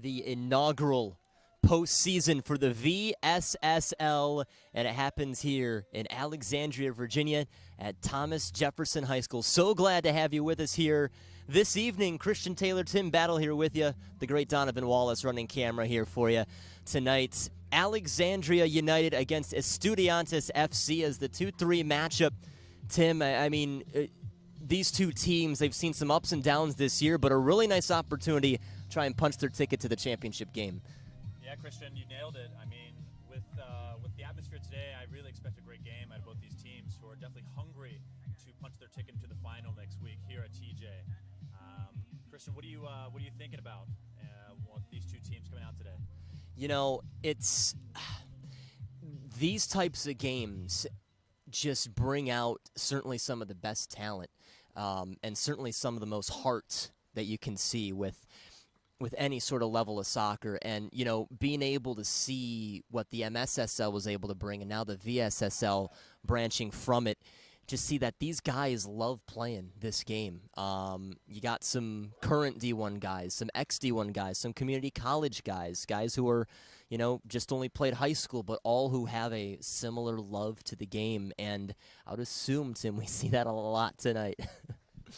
the inaugural postseason for the VSSL, and it happens here in Alexandria, Virginia at Thomas Jefferson High School. So glad to have you with us here this evening. Christian Taylor, Tim Battle here with you. The great Donovan Wallace running camera here for you tonight. Alexandria United against Estudiantes FC as the 2-3 matchup. Tim, I mean, these two teams, they've seen some ups and downs this year, but a really nice opportunity to try and punch their ticket to the championship game. Yeah, Christian, you nailed it. I mean, with the atmosphere today, I really expect a great game out of both these teams, who are definitely hungry to punch their ticket into the final next week here at TJ. Christian, what are you thinking about with these two teams coming out today? You know, it's these types of games just bring out certainly some of the best talent, and certainly some of the most heart that you can see with any sort of level of soccer. And, you know, being able to see what the MSSL was able to bring and now the VSSL branching from it, just see that these guys love playing this game. You got some current D1 guys, some ex-D1 guys, some community college guys, guys who are, you know, just only played high school, but all who have a similar love to the game. And I would assume, Tim, we see that a lot tonight.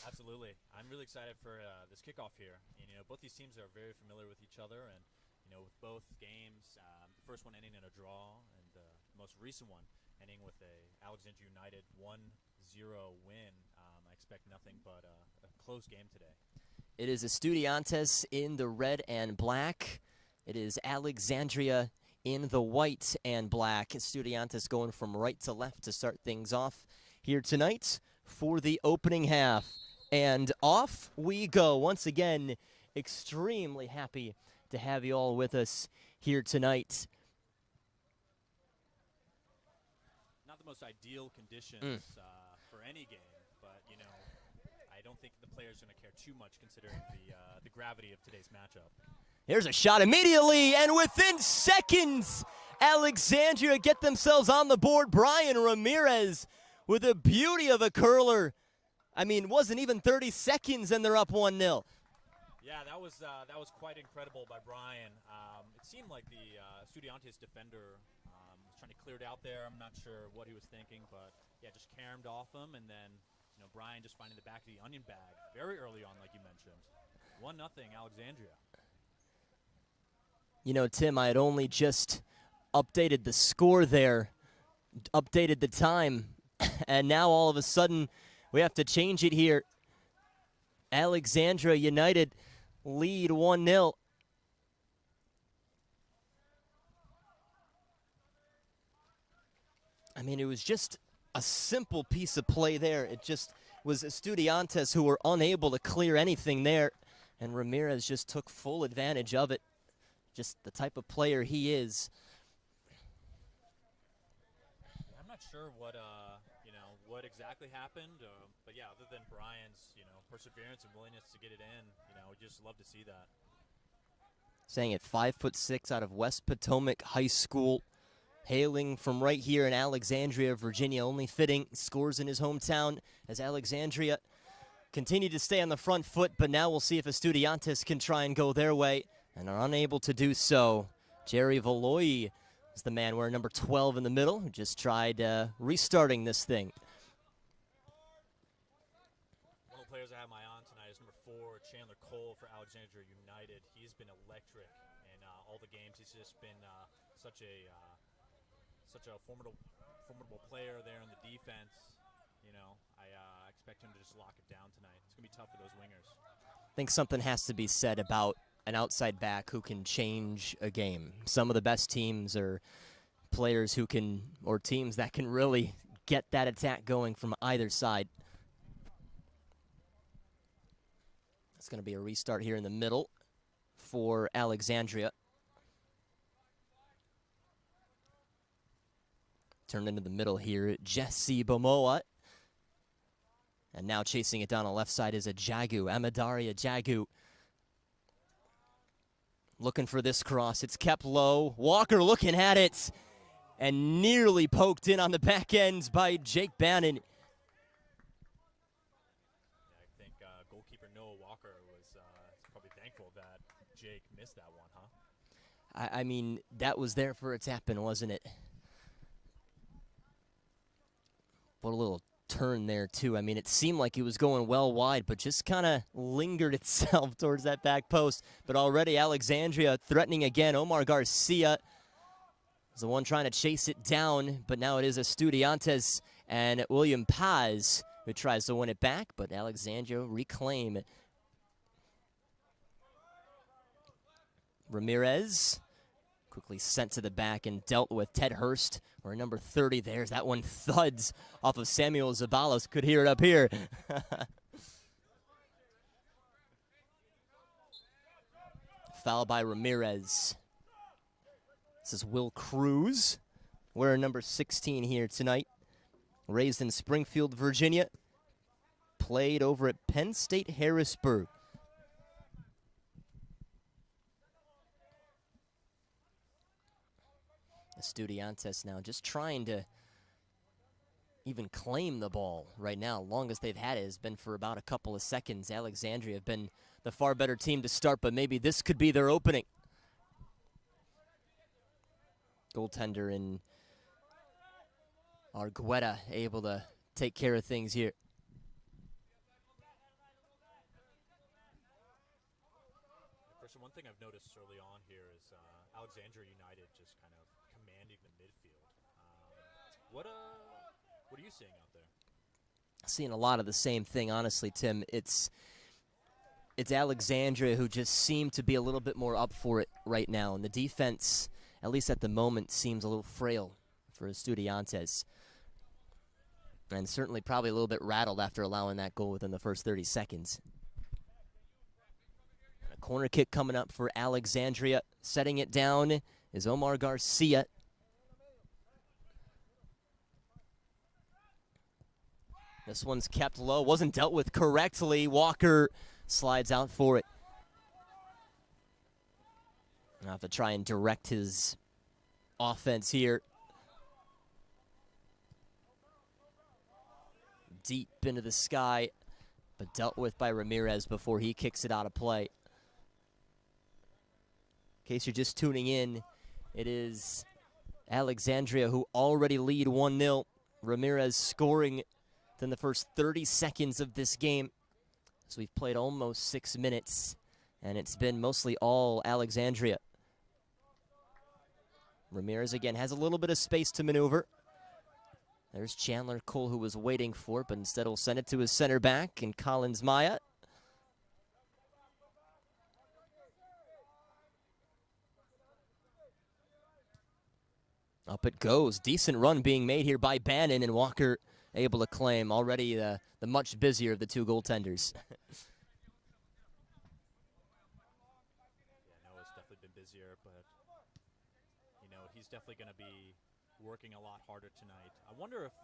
Absolutely. I'm really excited for this kickoff here. And, you know, both these teams are very familiar with each other, and, you know, with both games, the first one ending in a draw, and the most recent one ending with a Alexandria United 1-0 win. I expect nothing but a close game today. It is Estudiantes in the red and black. It is Alexandria in the white and black. Estudiantes going from right to left to start things off here tonight for the opening half. And off we go. Once again, extremely happy to have you all with us here tonight. Not the most ideal conditions for any game, but, you know, I don't think the players are going to care too much considering the gravity of today's matchup. Here's a shot immediately, and within seconds, Alexandria get themselves on the board. Brian Ramirez with a beauty of a curler. I mean, wasn't even 30 seconds, and they're up 1-0. Yeah, that was quite incredible by Brian. It seemed like the Estudiantes defender was trying to clear it out there. I'm not sure what he was thinking, but yeah, just caromed off him, and then, you know, Brian just finding the back of the onion bag very early on, like you mentioned. 1-0 Alexandria. You know, Tim, I had only just updated the score there, updated the time, and now all of a sudden we have to change it here. Alexandria United lead 1-0. I mean, it was just a simple piece of play there. It just was Estudiantes who were unable to clear anything there, and Ramirez just took full advantage of it. Just the type of player he is. I'm not sure what what exactly happened, but yeah, other than Brian's, you know, perseverance and willingness to get it in, you know, we just love to see that. Saying at 5'6" out of West Potomac High School, hailing from right here in Alexandria, Virginia, only fitting, scores in his hometown as Alexandria continue to stay on the front foot, but now we'll see if Estudiantes can try and go their way, and are unable to do so. Jerry Valoy is the man wearing number 12 in the middle, who just tried restarting this thing. One of the players I have my eye on tonight is number 4, Chandler Cole for Alexandria United. He's been electric in all the games. He's just been such a formidable player there in the defense. You know, I expect him to just lock it down tonight. It's going to be tough for those wingers. I think something has to be said about an outside back who can change a game. Some of the best teams are players who can, or teams that can really get that attack going from either side. It's going to be a restart here in the middle for Alexandria. Turned into the middle here, Jesse Bomoa. And now chasing it down on the left side is a Jagu, Amadaria Jagu. Looking for this cross. It's kept low. Walker looking at it. And nearly poked in on the back ends by Jake Bannon. Yeah, I think goalkeeper Noah Walker was probably thankful that Jake missed that one, huh? I mean, that was there for it to happen, wasn't it? What a little turn there, too. I mean, it seemed like it was going well wide, but just kind of lingered itself towards that back post. But already Alexandria threatening again. Omar Garcia is the one trying to chase it down, but now it is Estudiantes and William Paz who tries to win it back, but Alexandria reclaim it. Ramirez quickly sent to the back and dealt with. Ted Hurst, or number 30, there's that one thuds off of Samuel Zabalos. Could hear it up here. Foul by Ramirez. This is Will Cruz, wearing number 16 here tonight. Raised in Springfield, Virginia. Played over at Penn State Harrisburg. Estudiantes now just trying to even claim the ball right now. Longest they've had it has been for about a couple of seconds. Alexandria have been the far better team to start, but maybe this could be their opening. Goaltender in Argueta able to take care of things here. Christian, one thing I've noticed early on here is Alexandria United just kind of commanding the midfield. What are you seeing out there? Seeing a lot of the same thing, honestly, Tim. It's Alexandria who just seem to be a little bit more up for it right now, and the defense, at least at the moment, seems a little frail for Estudiantes. And certainly probably a little bit rattled after allowing that goal within the first 30 seconds. A corner kick coming up for Alexandria. Setting it down is Omar Garcia. This one's kept low, wasn't dealt with correctly. Walker slides out for it. I'll have to try and direct his offense here. Deep into the sky, but dealt with by Ramirez before he kicks it out of play. In case you're just tuning in, it is Alexandria who already lead 1-0. Ramirez scoring within the first 30 seconds of this game. So we've played almost 6 minutes, and it's been mostly all Alexandria. Ramirez again has a little bit of space to maneuver. There's Chandler Cole, who was waiting for it, but instead will send it to his center back, and Collins Maya. Up it goes. Decent run being made here by Bannon, and Walker able to claim. Already the much busier of the two goaltenders. Yeah, Noah's definitely been busier, but he's definitely going to be working a lot harder tonight. I wonder if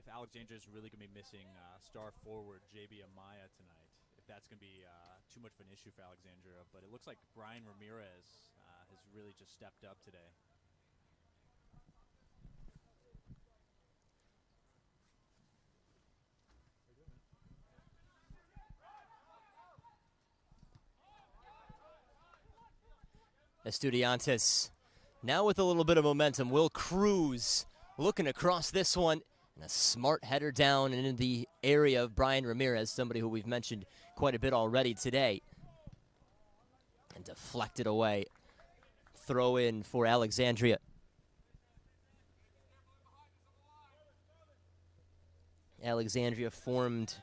Alexandria is really going to be missing star forward JB Amaya tonight. If that's going to be too much of an issue for Alexandria, but it looks like Brian Ramirez has really just stepped up today. Estudiantes now with a little bit of momentum. Will Cruz looking across this one. And a smart header down and in the area of Brian Ramirez, somebody who we've mentioned quite a bit already today. And deflected away. Throw in for Alexandria. Alexandria formed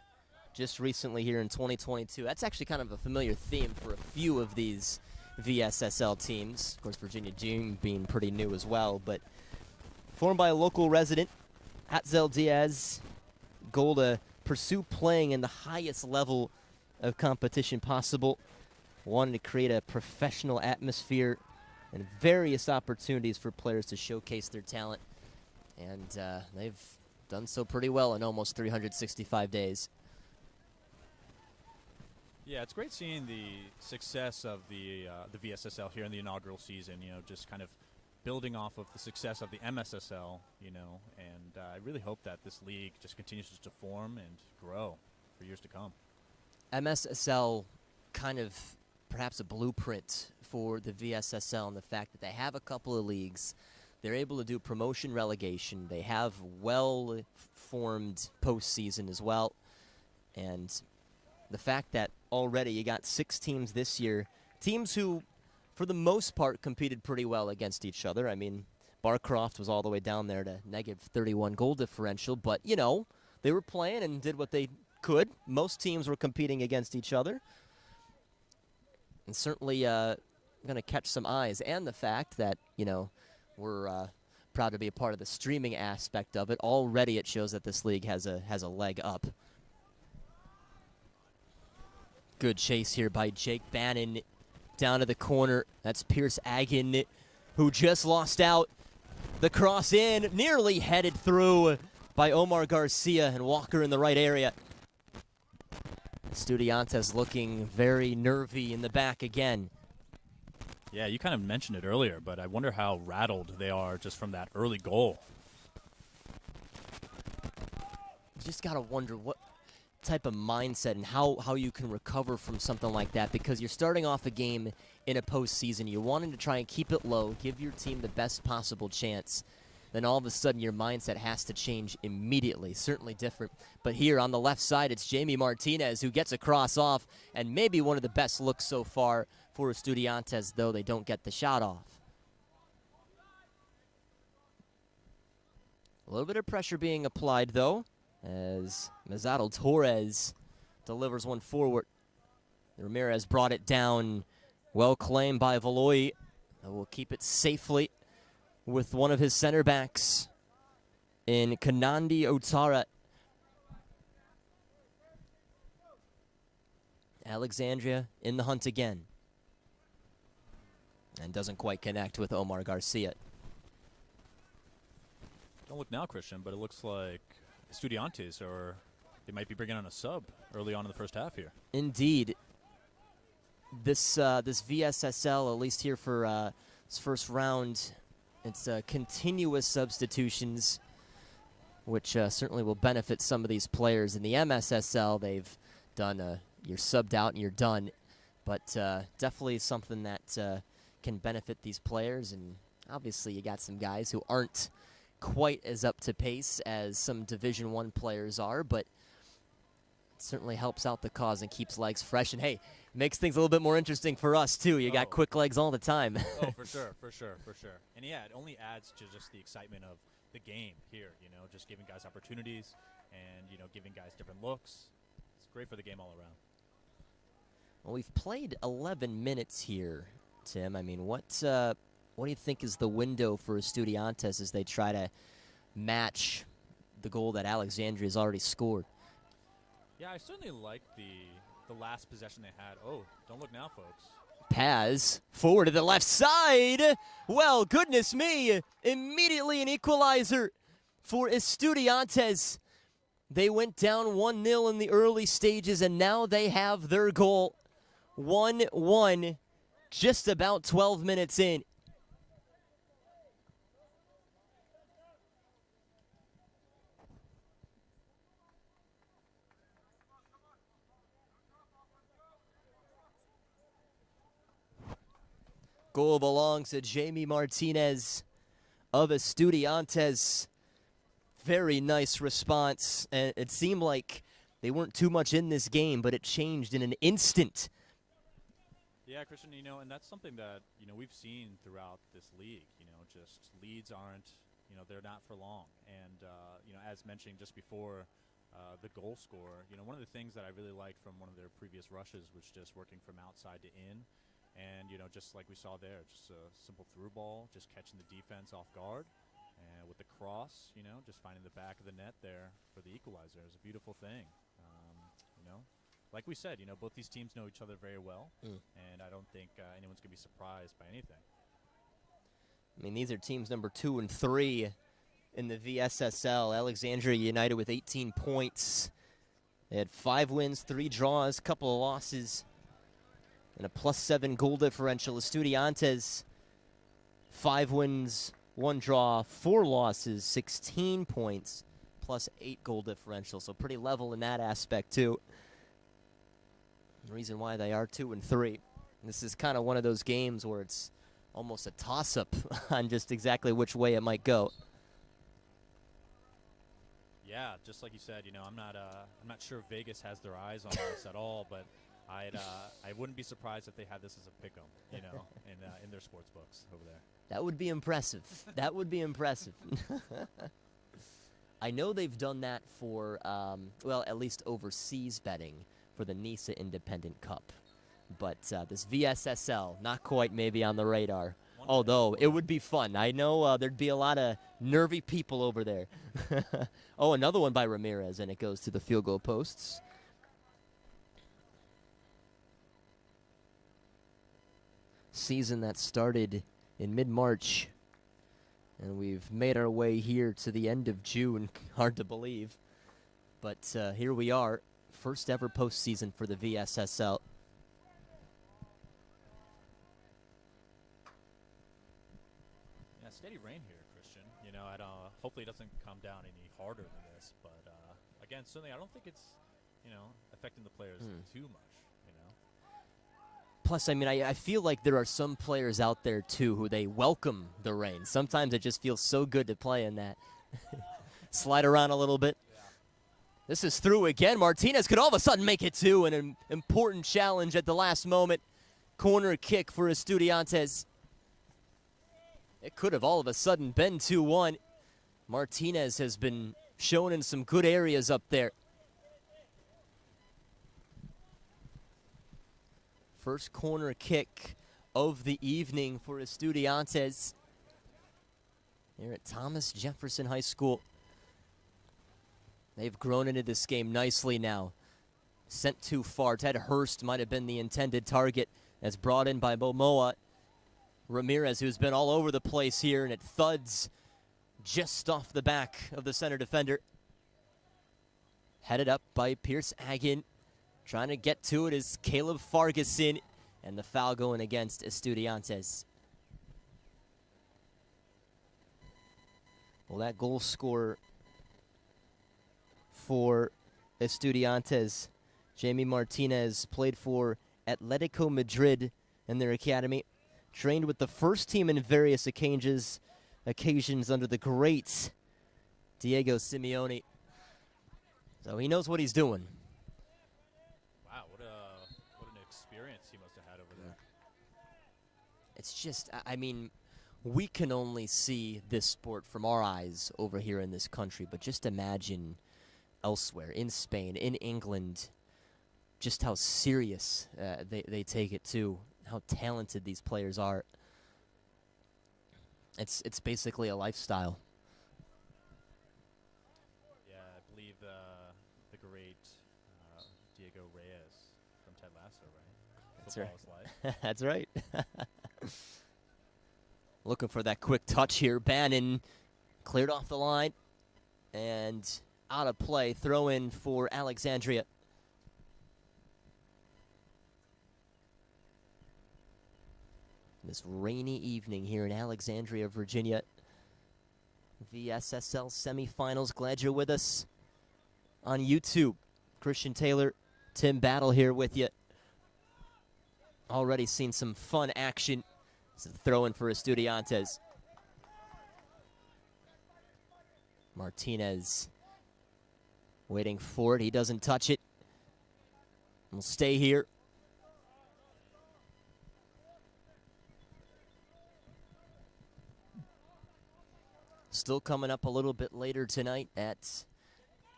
just recently here in 2022. That's actually kind of a familiar theme for a few of these VSSL teams. Of course, Virginia June being pretty new as well, but formed by a local resident, Atzel Diaz. Goal to pursue playing in the highest level of competition possible. Wanted to create a professional atmosphere and various opportunities for players to showcase their talent. And they've done so pretty well in almost 365 days. Yeah, it's great seeing the success of the VSSL here in the inaugural season. Just kind of building off of the success of the MSSL. And I really hope that this league just continues to form and grow. for years to come. MSSL kind of perhaps a blueprint for the VSSL in the fact that they have a couple of leagues. They're able to do promotion relegation. They have well-formed postseason as well. And the fact that already you got 6 teams this year, teams who, for the most part, competed pretty well against each other. I mean, Barcroft was all the way down there to -31 goal differential, but, you know, they were playing and did what they could. Most teams were competing against each other. And certainly going to catch some eyes. And the fact that, you know, we're proud to be a part of the streaming aspect of it. Already it shows that this league has a leg up. Good chase here by Jake Bannon down to the corner. That's Pierce Agan, who just lost out. The cross in, nearly headed through by Omar Garcia, and Walker in the right area. Estudiantes looking very nervy in the back again. Yeah, you kind of mentioned it earlier, but I wonder how rattled they are just from that early goal. You just got to wonder what type of mindset and how you can recover from something like that, because you're starting off a game in a postseason. You're wanting to try and keep it low, give your team the best possible chance. Then all of a sudden your mindset has to change immediately. Certainly different. But here on the left side, it's Jamie Martinez who gets a cross off, and maybe one of the best looks so far for Estudiantes, though they don't get the shot off. A little bit of pressure being applied, though, as Mazado Torres delivers one forward. Ramirez brought it down. Well claimed by Valoy. Will keep it safely with one of his center backs in Kanandi Otara. Alexandria in the hunt again. And doesn't quite connect with Omar Garcia. Don't look now, Christian, but it looks like Estudiantes, or they might be bringing on a sub early on in the first half here. Indeed. This VSSL, at least here for this first round, it's continuous substitutions, which certainly will benefit some of these players. In the MSSL, they've done you're subbed out and you're done, but definitely something that can benefit these players. And obviously you got some guys who aren't quite as up to pace as some Division I players are, but it certainly helps out the cause and keeps legs fresh. And hey, makes things a little bit more interesting for us too. You got quick legs all the time. Oh, for sure. And yeah, it only adds to just the excitement of the game here, you know, just giving guys opportunities and, you know, giving guys different looks. It's great for the game all around. Well, we've played 11 minutes here, Tim. I mean, what do you think is the window for Estudiantes as they try to match the goal that Alexandria has already scored? Yeah, I certainly like the last possession they had. Oh, don't look now, folks. Paz forward to the left side. Well, goodness me. Immediately an equalizer for Estudiantes. They went down 1-0 in the early stages, and now they have their goal. 1-1, just about 12 minutes in. Goal belongs to Jamie Martinez of Estudiantes. Very nice response. And it seemed like they weren't too much in this game, but it changed in an instant. Yeah, Christian, you know, and that's something that, you know, we've seen throughout this league. You know, just leads aren't, you know, they're not for long. And, you know, as mentioned just before, the goal scorer, you know, one of the things that I really liked from one of their previous rushes was just working from outside to in. And, you know, just like we saw there, just a simple through ball, just catching the defense off guard. And with the cross, you know, just finding the back of the net there for the equalizer. It was a beautiful thing. You know, like we said, you know, both these teams know each other very well. And I don't think anyone's going to be surprised by anything. I mean, these are teams number 2 and 3 in the VSSL. Alexandria United with 18 points. They had 5 wins, 3 draws, a couple of losses, and a +7 goal differential. Estudiantes, 5 wins, 1 draw, 4 losses, 16 points, +8 goal differential, so pretty level in that aspect too. The reason why they are 2-3. This is kind of one of those games where it's almost a toss-up on just exactly which way it might go. Yeah, just like you said, I'm not sure Vegas has their eyes on this at all, but I wouldn't be surprised if they had this as a pick'em, in their sports books over there. That would be impressive. That would be impressive. I know they've done that for, well, at least overseas betting for the NISA Independent Cup. But this VSSL, not quite maybe on the radar. Although, it would be fun. I know there'd be a lot of nervy people over there. Oh, another one by Ramirez, and it goes to the field goal posts. Season that started in mid-March, and we've made our way here to the end of June. Hard to believe. But here we are, first ever postseason for the VSSL. Steady rain here, Christian. Hopefully it doesn't come down any harder than this. But again, certainly I don't think it's affecting the players too much. Plus, I mean, I feel like there are some players out there too who they welcome the rain. Sometimes it just feels so good to play in that. Slide around a little bit. Yeah. This is through again. Martinez could all of a sudden make it two. An important challenge at the last moment. Corner kick for Estudiantes. It could have all of a sudden been 2-1. Martinez has been shown in some good areas up there. First corner kick of the evening for Estudiantes here at Thomas Jefferson High School. They've grown into this game nicely now. Sent too far. Ted Hurst might have been the intended target. That's brought in by Momoa. Ramirez, who's been all over the place here, and it thuds just off the back of the center defender. Headed up by Pierce Agin. Trying to get to it is Caleb Farguson, and the foul going against Estudiantes. Well, that goal scorer for Estudiantes, Jamie Martinez, played for Atletico Madrid in their academy. Trained with the first team in various occasions under the great Diego Simeone. So he knows what he's doing. Wow, what an experience he must have had over there. It's just, I mean, we can only see this sport from our eyes over here in this country, but just imagine elsewhere, in Spain, in England, just how serious they take it too. How talented these players are. It's basically a lifestyle. Yeah, I believe the great Diego Reyes from Ted Lasso, right? That's Football right. is life. That's right. Looking for that quick touch here. Bannon cleared off the line and out of play. Throw in for Alexandria. This rainy evening here in Alexandria, Virginia. VSSL semifinals. Glad you're with us on YouTube. Christian Taylor, Tim Battle here with you. Already seen some fun action. Throw in for Estudiantes. Martinez waiting for it. He doesn't touch it. We'll stay here. Still coming up a little bit later tonight at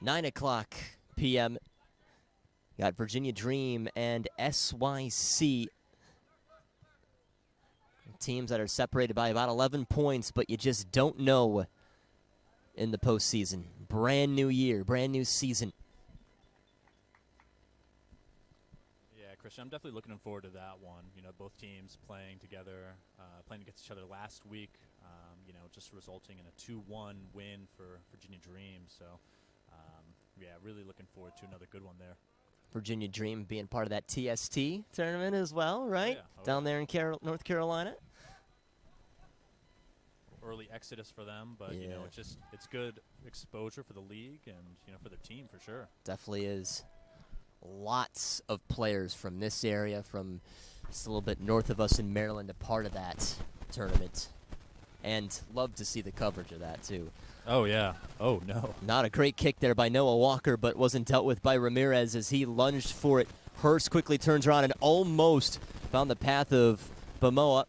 9 o'clock p.m. Got Virginia Dream and SYC. Teams that are separated by about 11 points, but you just don't know in the postseason. Brand new year, brand new season. Yeah, Christian, I'm definitely looking forward to that one. Both teams playing together, playing against each other last week. Just resulting in a 2-1 win for Virginia Dream. So, yeah, really looking forward to another good one there. Virginia Dream being part of that TST tournament as well, right? Oh, yeah. Down there in North Carolina. early exodus for them, but you know, it's good exposure for the league and for their team for sure. Definitely is. Lots of players from this area, from just a little bit north of us in Maryland, a part of that tournament. And love to see the coverage of that, too. Oh, yeah. Oh, no. Not a great kick there by Noah Walker, but wasn't dealt with by Ramirez as he lunged for it. Hurst quickly turns around and almost found the path of Bamoa.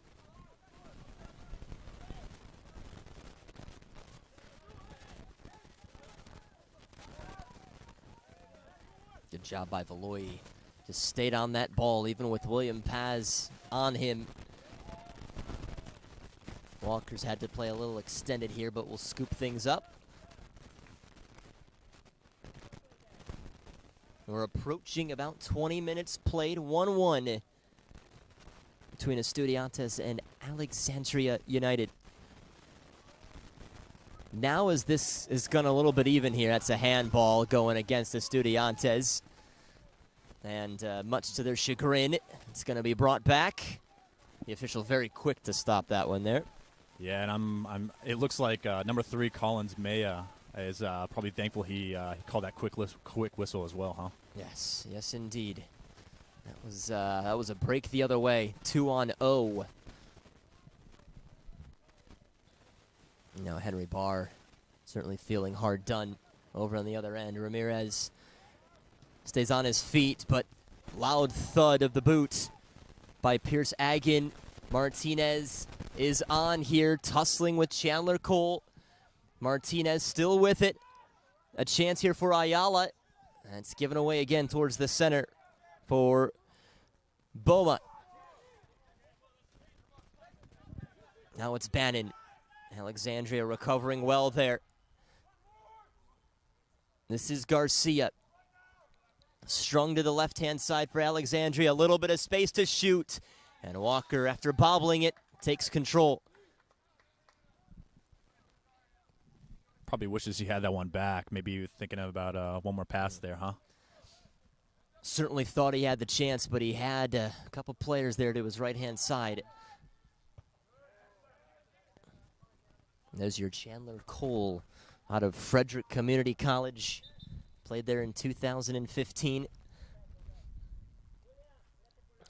Good job by Valoy. Just stayed on that ball, even with William Paz on him. Walker's had to play a little extended here, but we'll scoop things up. We're approaching about 20 minutes played, 1-1 between Estudiantes and Alexandria United. Now as this is gone a little bit even here, that's a handball going against Estudiantes. And much to their chagrin, it's going to be brought back. The official very quick to stop that one there. Yeah, and it looks like number 3 Collins Maya is probably thankful he called that quick whistle as well, huh? Yes, yes indeed. That was a break the other way. 2-0. No, Henry Barr certainly feeling hard done over on the other end. Ramirez stays on his feet, but loud thud of the boot by Pierce Agin. Martinez is on here, tussling with Chandler Cole. Martinez still with it. A chance here for Ayala. And it's given away again towards the center for Boma. Now it's Bannon. Alexandria recovering well there. This is Garcia. Strung to the left-hand side for Alexandria. A little bit of space to shoot. And Walker, after bobbling it, takes control. Probably wishes he had that one back. Maybe thinking about one more pass there, huh? Certainly thought he had the chance, but he had a couple players there to his right-hand side. There's your Chandler Cole out of Frederick Community College. Played there in 2015.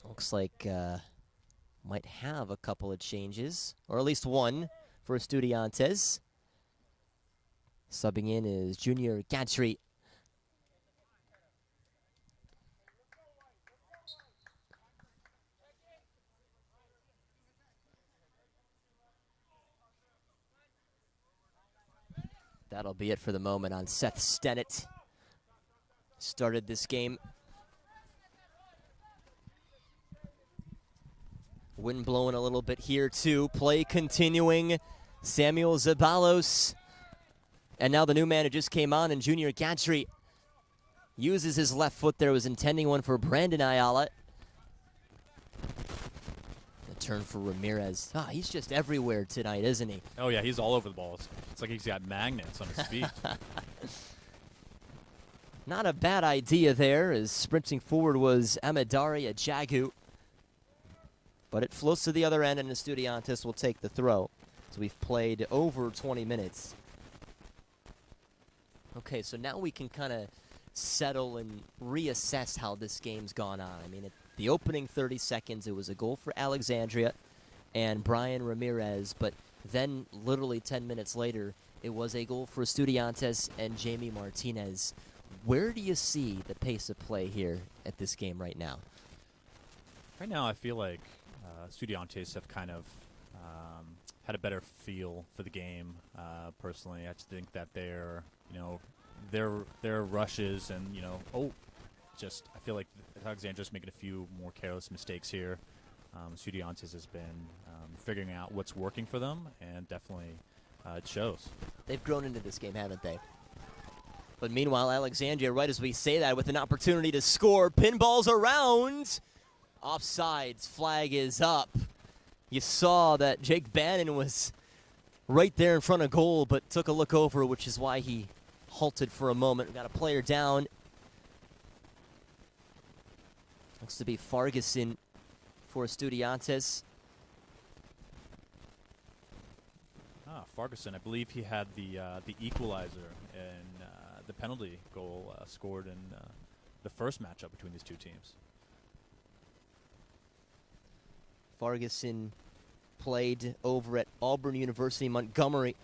Looks like might have a couple of changes, or at least one for Estudiantes. Subbing in is Junior Gatry. That'll be it for the moment on Seth Stennett. Started this game. Wind blowing a little bit here too. Play continuing. Samuel Zabalos. And now the new man who just came on, and Junior Gatry uses his left foot there. Was intending one for Brandon Ayala. A turn for Ramirez. Ah, he's just everywhere tonight, isn't he? Oh, yeah, he's all over the ball. It's like he's got magnets on his feet. Not a bad idea there, as sprinting forward was Amadari Ajagu. But it floats to the other end, and Estudiantes will take the throw. So we've played over 20 minutes. Okay, so now we can kind of settle and reassess how this game's gone on. I mean, the opening 30 seconds, it was a goal for Alexandria and Brian Ramirez, but then literally 10 minutes later, it was a goal for Estudiantes and Jamie Martinez. Where do you see the pace of play here at this game right now? Right now, I feel like Estudiantes have kind of had a better feel for the game. Personally, I just think that their rushes and I feel like Alexandria's making a few more careless mistakes here. Estudiantes has been figuring out what's working for them, and definitely it shows. They've grown into this game, haven't they? But meanwhile, Alexandria, right as we say that, with an opportunity to score, pinballs around. Offsides, flag is up. You saw that Jake Bannon was right there in front of goal, but took a look over, which is why he halted for a moment. We've got a player down. Looks to be Farguson for Estudiantes. Oh, Farguson. I believe he had the equalizer and the penalty goal scored in the first matchup between these two teams. Farguson played over at Auburn University, Montgomery.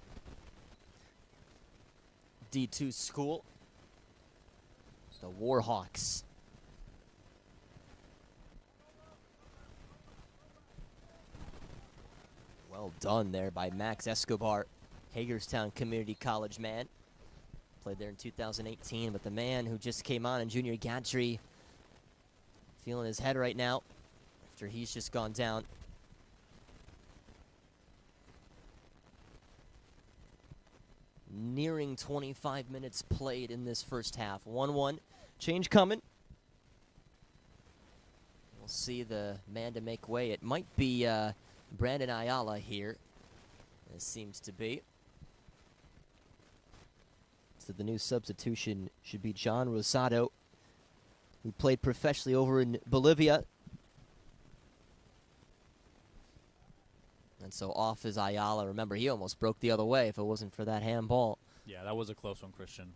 D2 school. The Warhawks. Well done there by Max Escobar, Hagerstown Community College man. Played there in 2018, but the man who just came on in Junior Gadri feeling his head right now after he's just gone down. Nearing 25 minutes played in this first half. 1-1. Change coming. We'll see the man to make way. It might be Brandon Ayala here. It seems to be. So the new substitution should be John Rosado, who played professionally over in Bolivia. And so off is Ayala. Remember, he almost broke the other way if it wasn't for that handball. Yeah, that was a close one, Christian.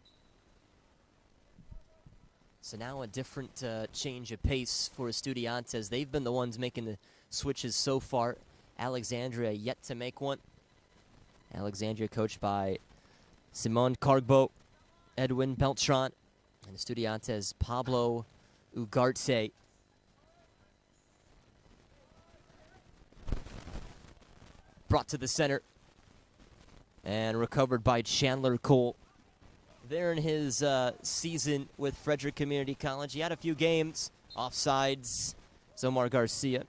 So now a different change of pace for Estudiantes. They've been the ones making the switches so far. Alexandria yet to make one. Alexandria coached by Simon Cargbo, Edwin Beltran, and Estudiantes Pablo Ugarte. Brought to the center and recovered by Chandler Cole. There in his season with Frederick Community College, he had a few games, offsides. Zomar Garcia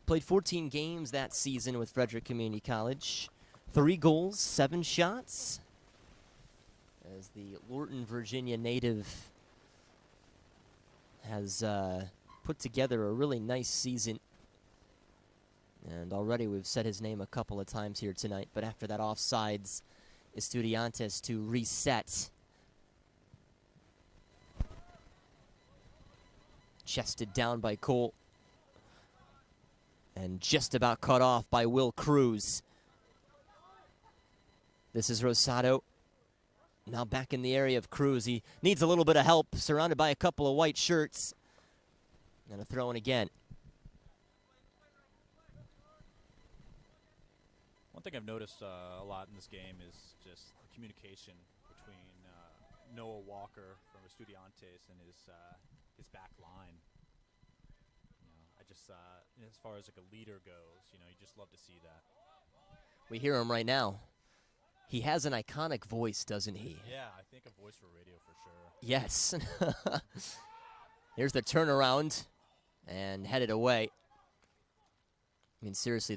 played 14 games that season with Frederick Community College. 3 goals, 7 shots. As the Lorton, Virginia native has put together a really nice season. And already we've said his name a couple of times here tonight. But after that offsides, Estudiantes to reset. Chested down by Cole. And just about cut off by Will Cruz. This is Rosado. Now back in the area of Cruz. He needs a little bit of help, surrounded by a couple of white shirts. And a throw in again. One thing I've noticed a lot in this game is just the communication between Noah Walker from Estudiantes and his back line. You know, I just as far as like a leader goes, you just love to see that. We hear him right now. He has an iconic voice, doesn't he? Yeah, I think a voice for radio for sure. Yes. Here's the turnaround and headed away. I mean, seriously,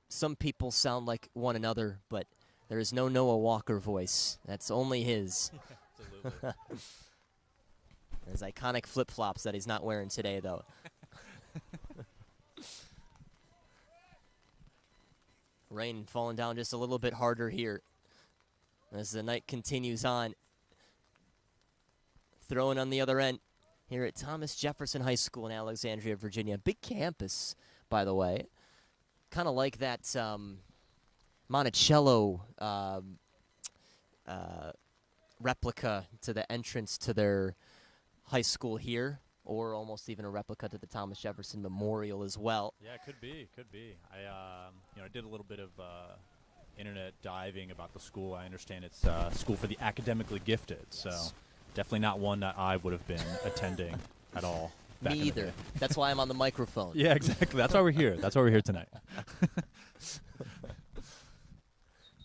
some people sound like one another, but there is no Noah Walker voice. That's only his. Absolutely. His iconic flip-flops that he's not wearing today, though. Rain falling down just a little bit harder here as the night continues on. Throwing on the other end here at Thomas Jefferson High School in Alexandria, Virginia. Big campus, by the way. Kind of like that Monticello replica to the entrance to their high school here, or almost even a replica to the Thomas Jefferson Memorial as well. Yeah, it could be. Could be. I did a little bit of internet diving about the school. I understand it's a school for the academically gifted, so definitely not one that I would have been attending at all. Me either. That's why I'm on the microphone. Yeah, exactly. That's why we're here. That's why we're here tonight.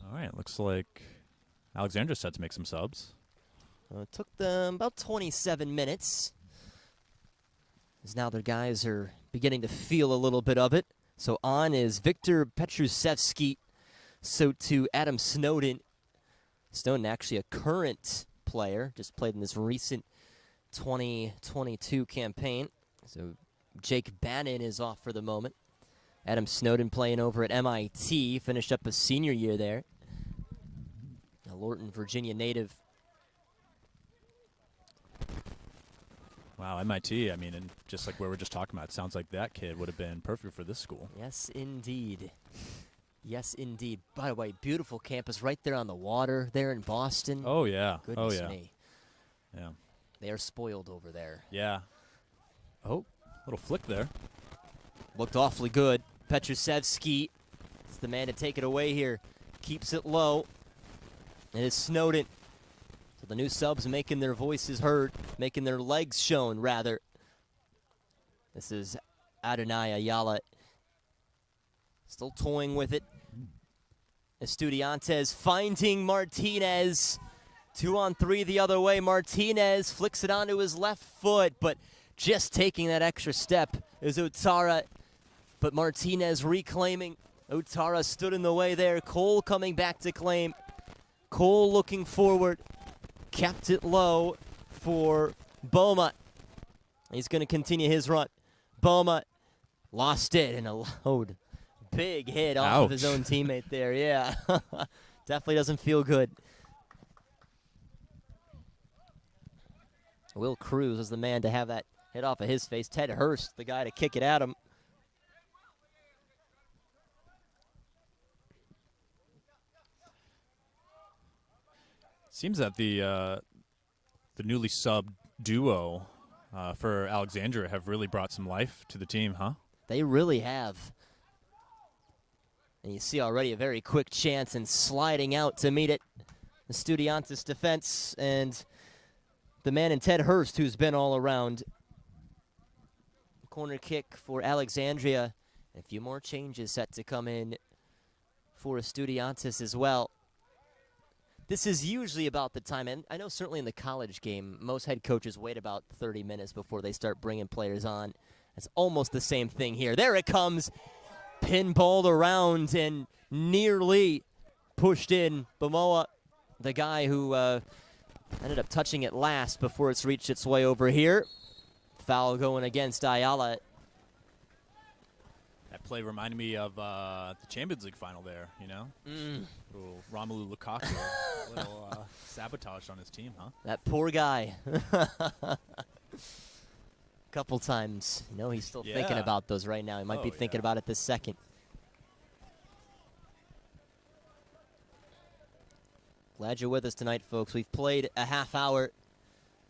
All right, looks like Alexandra's set to make some subs. It took them about 27 minutes. As now their guys are beginning to feel a little bit of it. So on is Victor Petrusevsky. So to Adam Snowden. Snowden actually a current player, just played in this recent 2022 campaign. So Jake Bannon is off for the moment. Adam Snowden playing over at MIT, finished up a senior year there. A Lorton, Virginia native. Wow, MIT, and just like we were just talking about, it sounds like that kid would have been perfect for this school. Yes, indeed. Yes, indeed. By the way, beautiful campus right there on the water there in Boston. Oh, yeah. Goodness oh, yeah. me. Yeah. They are spoiled over there. Yeah. Oh, little flick there. Looked awfully good. Petrusevsky is the man to take it away here. Keeps it low. And it's Snowden. So the new subs making their voices heard, making their legs shown, rather. This is Adonai Ayala. Still toying with it. Estudiantes finding Martinez. 2-on-3 the other way. Martinez flicks it onto his left foot, but just taking that extra step is Utara. But Martinez reclaiming. Utara stood in the way there. Cole coming back to claim. Cole looking forward. Kept it low for Beaumont. He's going to continue his run. Beaumont lost it and allowed big hit off of his own teammate there. Yeah, definitely doesn't feel good. Will Cruz is the man to have that hit off of his face. Ted Hurst, the guy to kick it at him. Seems that the newly subbed duo for Alexandria have really brought some life to the team, huh? They really have. And you see already a very quick chance and sliding out to meet it. The Estudiantes defense and the man in Ted Hurst, who's been all around. Corner kick for Alexandria. A few more changes set to come in for Estudiantes as well. This is usually about the time, and I know certainly in the college game, most head coaches wait about 30 minutes before they start bringing players on. It's almost the same thing here. There it comes. Pinballed around and nearly pushed in. Bamoa, the guy who ended up touching it last before it's reached its way over here. Foul going against Ayala. That play reminded me of the Champions League final there, you know? Little Romelu Lukaku. A little sabotage on his team, huh? That poor guy. Couple times. You know, he's still thinking about those right now. He might be thinking about it this second. Glad you're with us tonight, folks. We've played a half hour.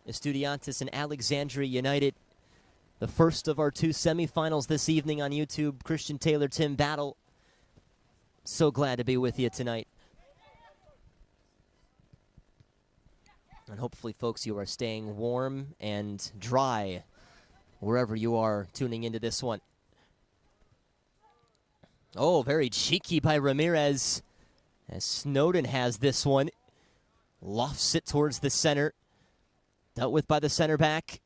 Estudiantes and Alexandria United. The first of our two semifinals this evening on YouTube. Christian Taylor, Tim Battle. So glad to be with you tonight. And hopefully, folks, you are staying warm and dry wherever you are tuning into this one. Oh, very cheeky by Ramirez. As Snowden has this one. Lofts it towards the center. Dealt with by the center back.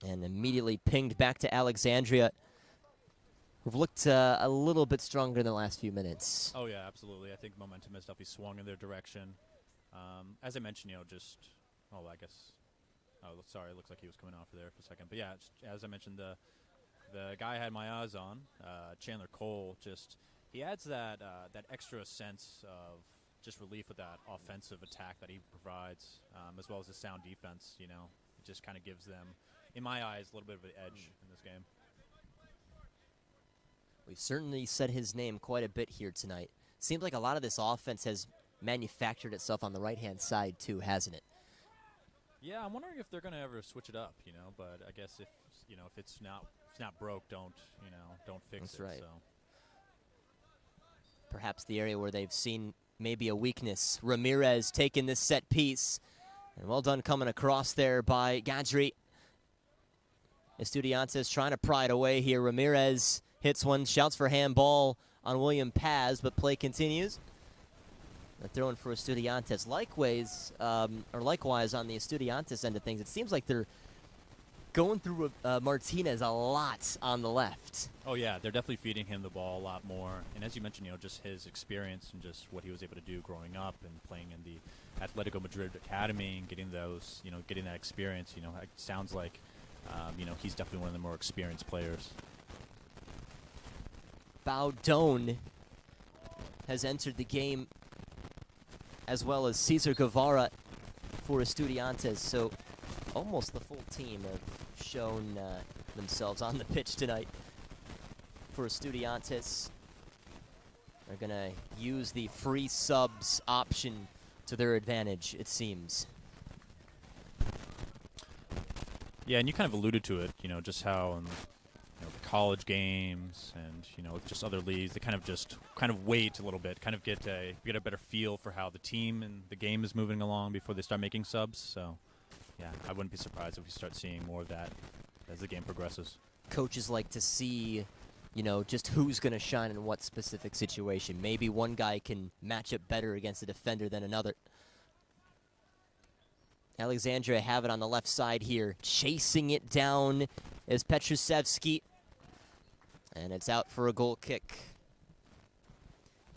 And immediately pinged back to Alexandria, who've looked a little bit stronger in the last few minutes. Oh, yeah, absolutely. I think momentum has definitely swung in their direction. As I mentioned, you know, I guess. Oh, sorry, it looks like he was coming off there for a second. But yeah, as I mentioned, the guy I had my eyes on, Chandler Cole, he adds that extra sense of just relief with that offensive attack that he provides, as well as his sound defense. You know, it just kind of gives them, in my eyes, a little bit of an edge in this game. We've certainly said his name quite a bit here tonight. Seems like a lot of this offense has manufactured itself on the right-hand side too, hasn't it? Yeah, I'm wondering if they're going to ever switch it up, you know. But I guess if it's not broke, don't fix That's it. right. So perhaps the area where they've seen maybe a weakness. Ramirez taking this set piece, and well done coming across there by Gadri. Estudiantes trying to pry it away here. Ramirez hits one, shouts for handball on William Paz, but play continues. They're throwing for Estudiantes. Likewise on the Estudiantes end of things, it seems like they're going through Martinez a lot on the left. Oh, yeah, they're definitely feeding him the ball a lot more. And as you mentioned, you know, just his experience and just what he was able to do growing up and playing in the Atletico Madrid Academy and getting that experience, you know, it sounds like, he's definitely one of the more experienced players. Baudon has entered the game, as well as Cesar Guevara for Estudiantes. So almost the full team have shown themselves on the pitch tonight. for Estudiantes. They're going to use the free subs option to their advantage, it seems. Yeah, and you kind of alluded to it, just how in the college games and, just other leagues, they kind of wait a little bit, kind of get a better feel for how the team and the game is moving along before they start making subs. So, yeah, I wouldn't be surprised if we start seeing more of that as the game progresses. Coaches like to see, just who's going to shine in what specific situation. Maybe one guy can match up better against a defender than another. Alexandria have it on the left side here. Chasing it down is Petrusevsky. And it's out for a goal kick.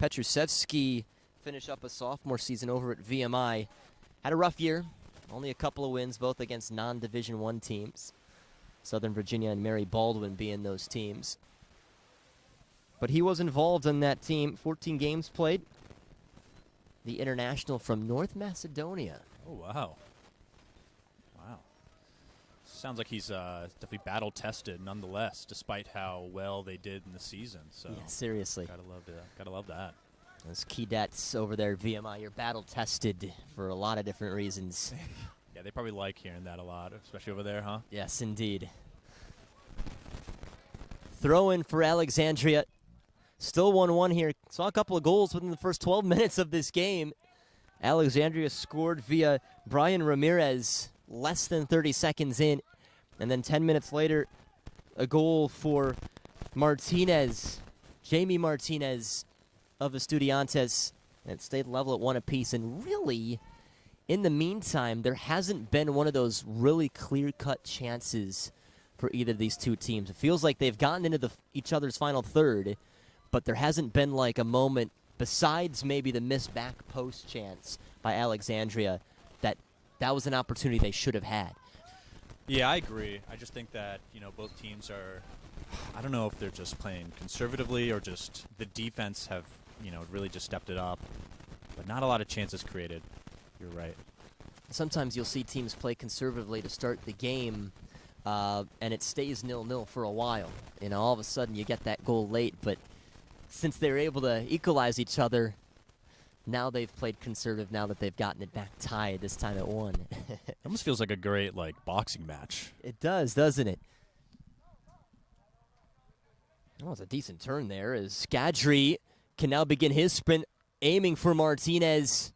Petrusevsky finished up a sophomore season over at VMI. Had a rough year. Only a couple of wins, both against non-Division I teams. Southern Virginia and Mary Baldwin being those teams. But he was involved in that team. 14 games played. The international from North Macedonia. Oh, wow. Wow. Sounds like he's definitely battle-tested nonetheless, despite how well they did in the season. So yeah, seriously. Gotta love that. Those cadets over there at VMI, you're battle-tested for a lot of different reasons. Yeah, they probably like hearing that a lot, especially over there, huh? Yes, indeed. Throw in for Alexandria. Still 1-1 here. Saw a couple of goals within the first 12 minutes of this game. Alexandria scored via Brian Ramirez less than 30 seconds in. And then 10 minutes later, a goal for Martinez, Jamie Martinez of Estudiantes. And it stayed level at 1 apiece. And really, in the meantime, there hasn't been one of those really clear-cut chances for either of these two teams. It feels like they've gotten into each other's final third, but there hasn't been like a moment, besides maybe the missed back post chance by Alexandria, that was an opportunity they should have had. Yeah, I agree. I just think that, both teams are, I don't know if they're just playing conservatively or just the defense have, really just stepped it up. But not a lot of chances created. You're right. Sometimes you'll see teams play conservatively to start the game, and it stays 0-0 for a while. All of a sudden you get that goal late, but since they were able to equalize each other, now they've played conservative now that they've gotten it back tied, this time at 1. It almost feels like a great, boxing match. It does, doesn't it? Oh, it's a decent turn there as Skadri can now begin his sprint, aiming for Martinez.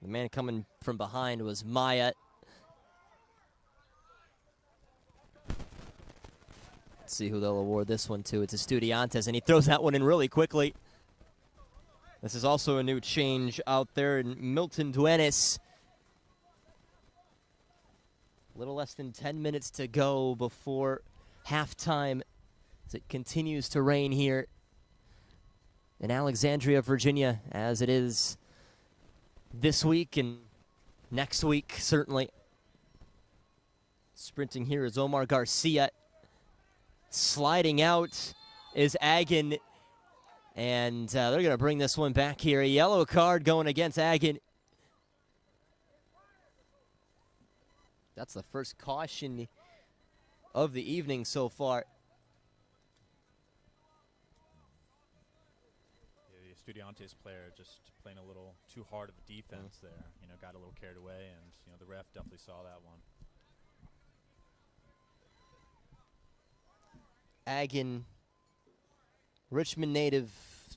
The man coming from behind was Maya. Let's see who they'll award this one to. It's Estudiantes, and he throws that one in really quickly. This is also a new change out there in Milton Duenes. A little less than 10 minutes to go before halftime as it continues to rain here in Alexandria, Virginia, as it is this week and next week, certainly. Sprinting here is Omar Garcia. Sliding out is Agin. And they're going to bring this one back here. A yellow card going against Agin. That's the first caution of the evening so far. Yeah, the Estudiantes player just playing a little too hard of a defense there. Got a little carried away, and the ref definitely saw that one. Agin, Richmond native,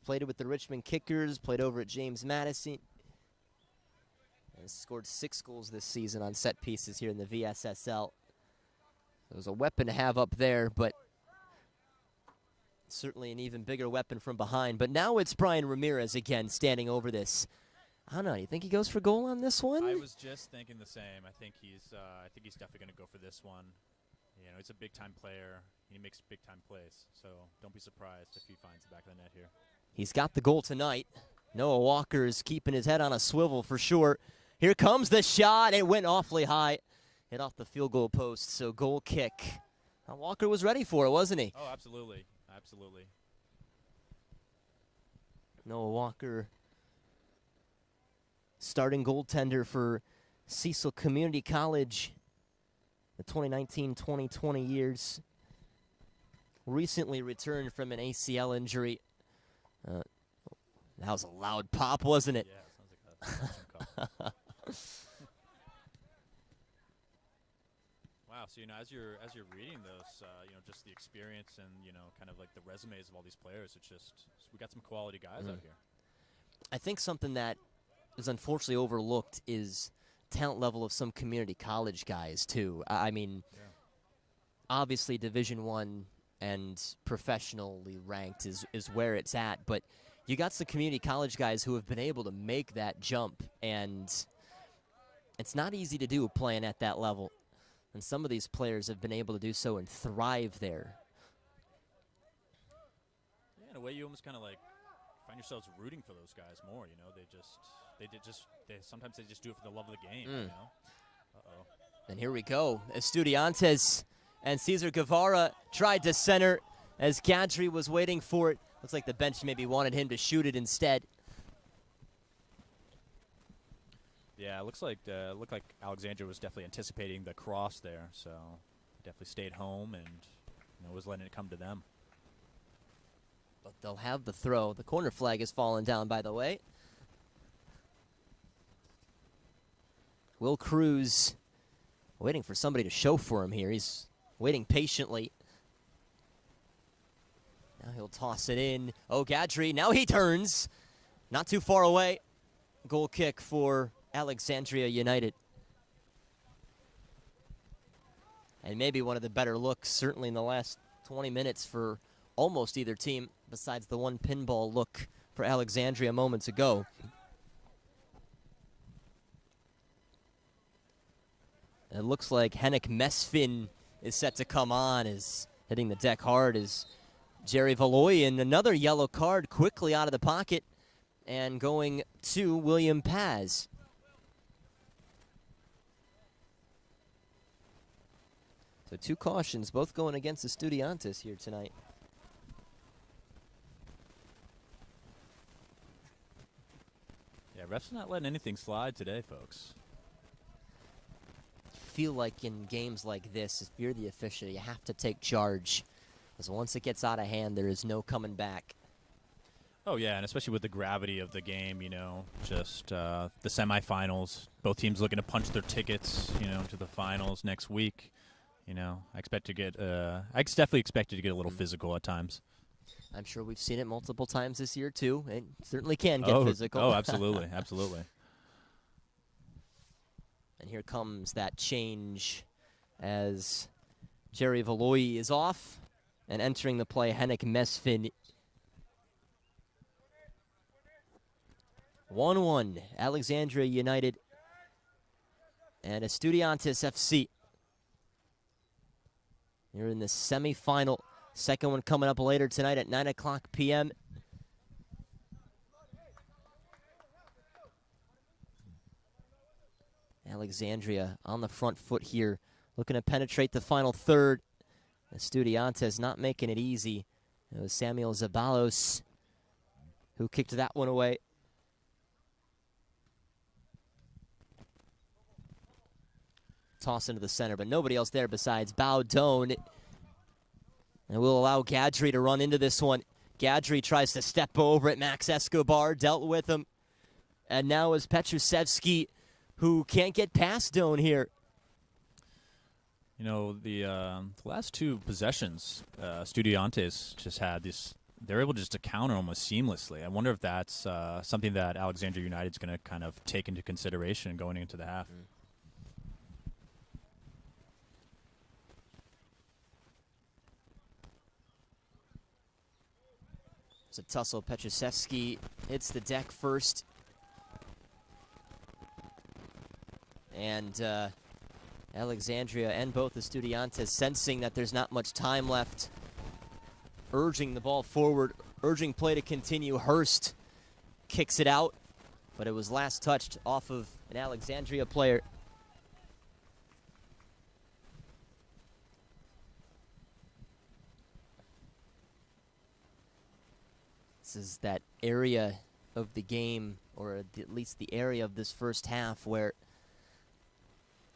played it with the Richmond Kickers, played over at James Madison. And scored 6 goals this season on set pieces here in the VSSL. There's a weapon to have up there, but certainly an even bigger weapon from behind. But now it's Brian Ramirez again standing over this. I don't know. You think he goes for goal on this one? I was just thinking the same. I think he's definitely going to go for this one. He's a big-time player. He makes big-time plays, so don't be surprised if he finds the back of the net here. He's got the goal tonight. Noah Walker is keeping his head on a swivel for sure. Here comes the shot. It went awfully high. Hit off the field goal post, so goal kick. Now Walker was ready for it, wasn't he? Oh, absolutely. Absolutely. Noah Walker, starting goaltender for Cecil Community College, the 2019-2020 years. recently returned from an ACL injury. That was a loud pop, wasn't it? Yeah, sounds like a cup. Wow. So as you're reading those, just the experience and kind of like the resumes of all these players, it's just we got some quality guys out here. I think something that is unfortunately overlooked is talent level of some community college guys too. I mean, obviously Division I and professionally ranked is where it's at, but you got some community college guys who have been able to make that jump, and it's not easy to do playing at that level. And some of these players have been able to do so and thrive there. Yeah, in a way, you almost kind of like find yourselves rooting for those guys more. Sometimes they just do it for the love of the game. Uh-oh. And here we go. Estudiantes and Cesar Guevara tried to center as Gadri was waiting for it. Looks like the bench maybe wanted him to shoot it instead. Yeah, it looked like Alexandria was definitely anticipating the cross there, so definitely stayed home and was letting it come to them. But they'll have the throw. The corner flag has fallen down, by the way. Will Cruz waiting for somebody to show for him here. He's waiting patiently. Now he'll toss it in. Oh, Gadri, now he turns. Not too far away. Goal kick for Alexandria United. And maybe one of the better looks, certainly in the last 20 minutes for almost either team, besides the one pinball look for Alexandria moments ago. It looks like Henrik Mesfin is set to come on, as hitting the deck hard is Jerry Valoy, and another yellow card quickly out of the pocket and going to William Paz. So 2 cautions, both going against the Estudiantes here tonight. Yeah, refs not letting anything slide today, folks. Feel like in games like this, if you're the official, you have to take charge. Because once it gets out of hand, there is no coming back. Oh, yeah, and especially with the gravity of the game, just the semifinals. Both teams looking to punch their tickets, to the finals next week. I definitely expect it to get a little physical at times. I'm sure we've seen it multiple times this year, too. It certainly can get physical. Oh, absolutely, absolutely. And here comes that change as Jerry Valoy is off and entering the play, Henrik Mesfin. 1-1, Alexandria United and Estudiantes FC. You're in the semifinal. Second one coming up later tonight at 9 o'clock p.m. Alexandria on the front foot here, looking to penetrate the final third. Estudiantes not making it easy. It was Samuel Zabalos who kicked that one away. Toss into the center, but nobody else there besides Baudon. And we'll allow Gadri to run into this one. Gadri tries to step over it. Max Escobar dealt with him. And now is Petrusevsky, who can't get past Doan here. The last 2 possessions, Estudiantes just had this. They're able just to counter almost seamlessly. I wonder if that's something that Alexandria United's going to kind of take into consideration going into the half. It's a tussle. Petrusevsky hits the deck first. And Alexandria and both the Estudiantes sensing that there's not much time left, urging the ball forward, urging play to continue. Hurst kicks it out, but it was last touched off of an Alexandria player. This is that area of the game, or at least the area of this first half, where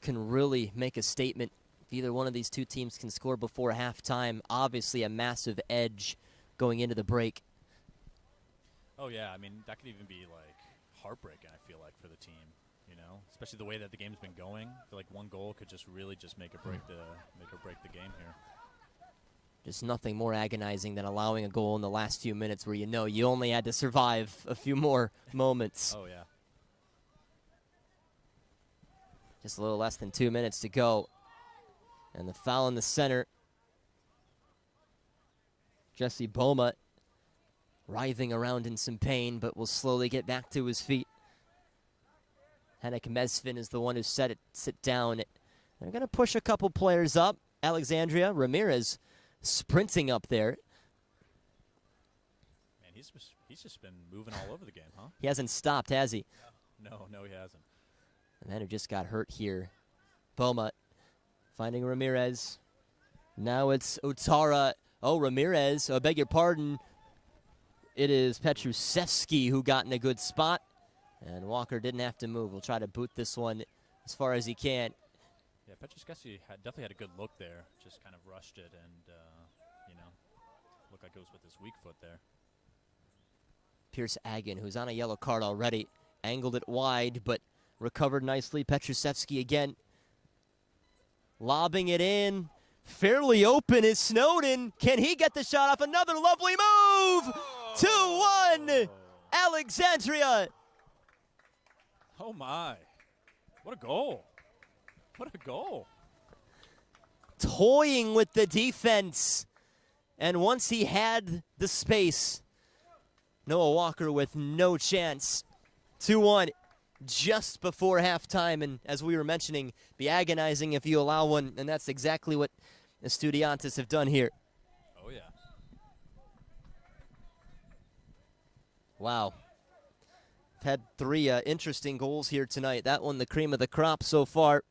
can really make a statement If either one of these two teams can score before halftime, obviously a massive edge going into the break. Oh, yeah. I mean, that could even be, like, heartbreaking, I feel like, for the team, you know? Especially the way that the game's been going. I feel like one goal could just really just make or break the game here. Just nothing more agonizing than allowing a goal in the last few minutes where you know you only had to survive a few more moments. Oh, yeah. Just a little less than 2 minutes to go. And the foul in the center. Jesse Boma writhing around in some pain, but will slowly get back to his feet. Henrik Mesfin is the one who sit down. They're going to push a couple players up. Alexandria, Ramirez sprinting up there. Man, he's just been moving all over the game, huh? He hasn't stopped, has he? No, he hasn't. And then who just got hurt here. Boma finding Ramirez. Now it's Otara. Oh, Ramirez. I beg your pardon. It is Petrusevsky who got in a good spot. And Walker didn't have to move. We'll try to boot this one as far as he can. Yeah, Petrusevsky definitely had a good look there. Just kind of rushed it and, looked like it was with his weak foot there. Pierce Agan, who's on a yellow card already, angled it wide, but recovered nicely. Petrusevsky again. Lobbing it in. Fairly open is Snowden. Can he get the shot off? Another lovely move! 2-1! Alexandria! Oh, my. What a goal. What a goal. Toying with the defense. And once he had the space, Noah Walker with no chance. 2-1 just before halftime. And as we were mentioning, be agonizing if you allow one. And that's exactly what Estudiantes have done here. Oh, yeah. Wow. Had three interesting goals here tonight. That one, the cream of the crop so far.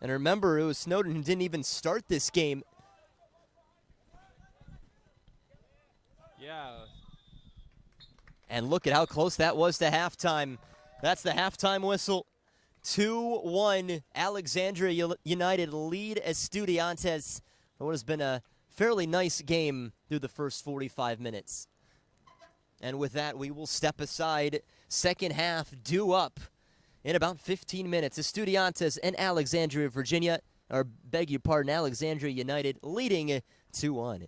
And remember, it was Snowden who didn't even start this game. Yeah. And look at how close that was to halftime. That's the halftime whistle. 2-1, Alexandria United lead Estudiantes for what has been a fairly nice game through the first 45 minutes. And with that, we will step aside. Second half due up in about 15 minutes. Estudiantes and Alexandria, Virginia, or beg your pardon, Alexandria United leading 2-1.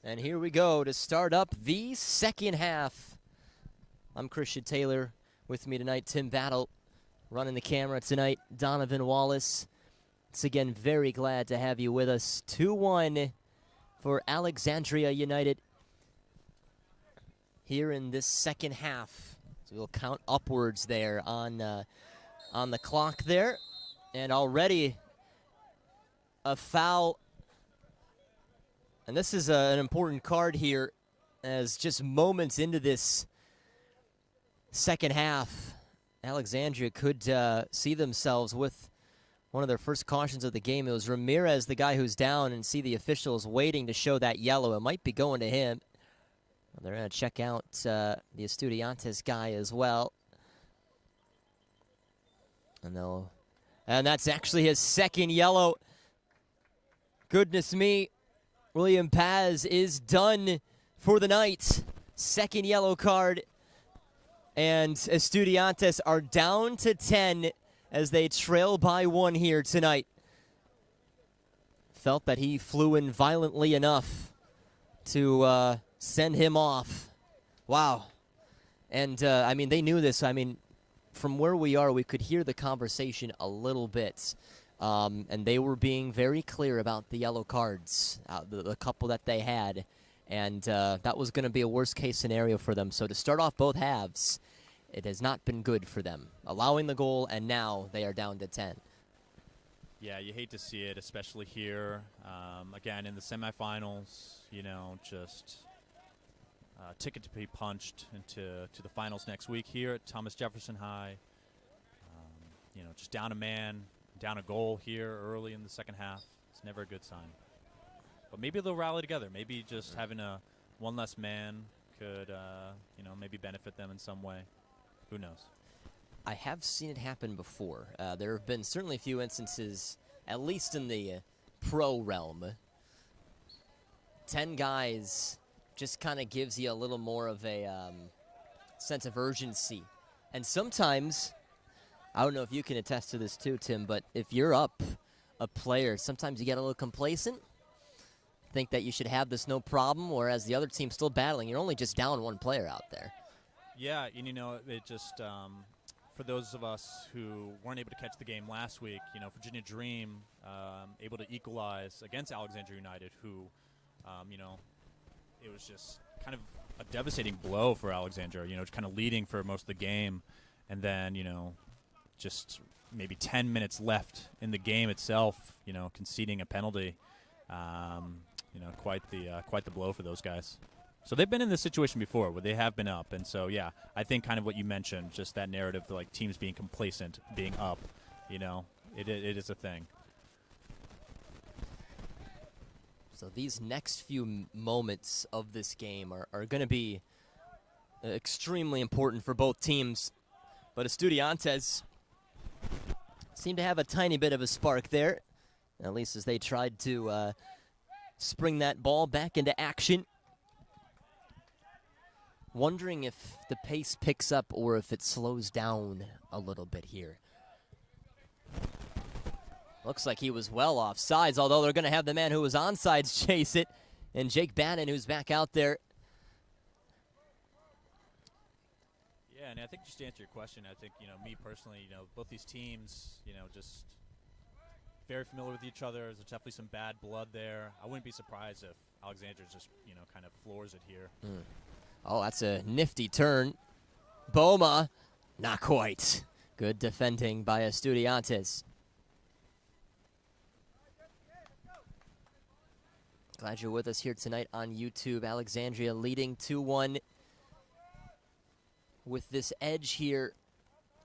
And here we go to start up the second half. I'm Christian Taylor. With me tonight, Tim Battle. Running the camera tonight, Donovan Wallace. Once again, very glad to have you with us. 2-1 for Alexandria United here in this second half. So we'll count upwards there on the clock there. And already a foul. And this is an important card here, as just moments into this second half, Alexandria could see themselves with one of their first cautions of the game. It was Ramirez, the guy who's down, and see the officials waiting to show that yellow. It might be going to him. They're going to check out the Estudiantes guy as well. And that's actually his second yellow. Goodness me. William Paz is done for the night. Second yellow card. And Estudiantes are down to 10 as they trail by 1 here tonight. Felt that he flew in violently enough to send him off. Wow. And, I mean, they knew this. I mean, from where we are, we could hear the conversation a little bit. And they were being very clear about the yellow cards, the couple that they had. And that was going to be a worst-case scenario for them. So to start off both halves, it has not been good for them. Allowing the goal, and now they are down to 10. Yeah, you hate to see it, especially here. Again, in the semifinals, just ticket to be punched into the finals next week here at Thomas Jefferson High. Just down a man, down a goal here early in the second half. It's never a good sign. But maybe they'll rally together. Maybe just having one less man could, maybe benefit them in some way. Who knows? I have seen it happen before. There have been certainly a few instances, at least in the pro realm. 10 guys just kind of gives you a little more of a sense of urgency. And sometimes, I don't know if you can attest to this too, Tim, but if you're up a player, sometimes you get a little complacent. Think that you should have this no problem, whereas the other team's still battling. You're only just down one player out there. Yeah, and it just, for those of us who weren't able to catch the game last week, Virginia Dream able to equalize against Alexandria United, who, it was just kind of a devastating blow for Alexandria, kind of leading for most of the game. And then, just maybe 10 minutes left in the game itself, conceding a penalty. Quite the blow for those guys. So they've been in this situation before where they have been up. And so, yeah, I think kind of what you mentioned, just that narrative, like teams being complacent, being up, it is a thing. So these next few moments of this game are going to be extremely important for both teams. But Estudiantes seem to have a tiny bit of a spark there, at least as they tried to spring that ball back into action. Wondering if the pace picks up or if it slows down a little bit here. Looks like he was well offsides, although they're going to have the man who was onsides chase it, and Jake Bannon, who's back out there. Yeah, and I think just to answer your question, I think, me personally, both these teams, just very familiar with each other. There's definitely some bad blood there. I wouldn't be surprised if Alexandria just, kind of floors it here. Oh, that's a nifty turn. Boma, not quite. Good defending by Estudiantes. Glad you're with us here tonight on YouTube. Alexandria leading 2-1 with this edge here.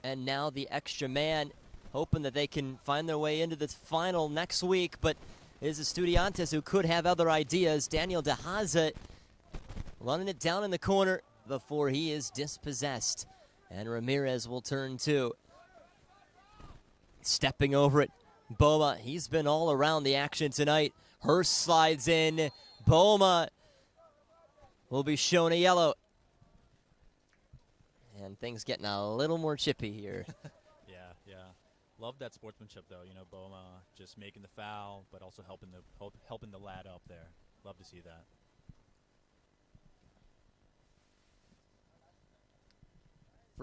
And now the extra man, hoping that they can find their way into the final next week. But it is Estudiantes who could have other ideas. Daniel De Haza running it down in the corner before he is dispossessed. And Ramirez will turn too. Stepping over it. Boma, he's been all around the action tonight. Hurst slides in. Boma will be shown a yellow. And things getting a little more chippy here. Yeah. Love that sportsmanship, though. Boma just making the foul, but also helping the lad up there. Love to see that.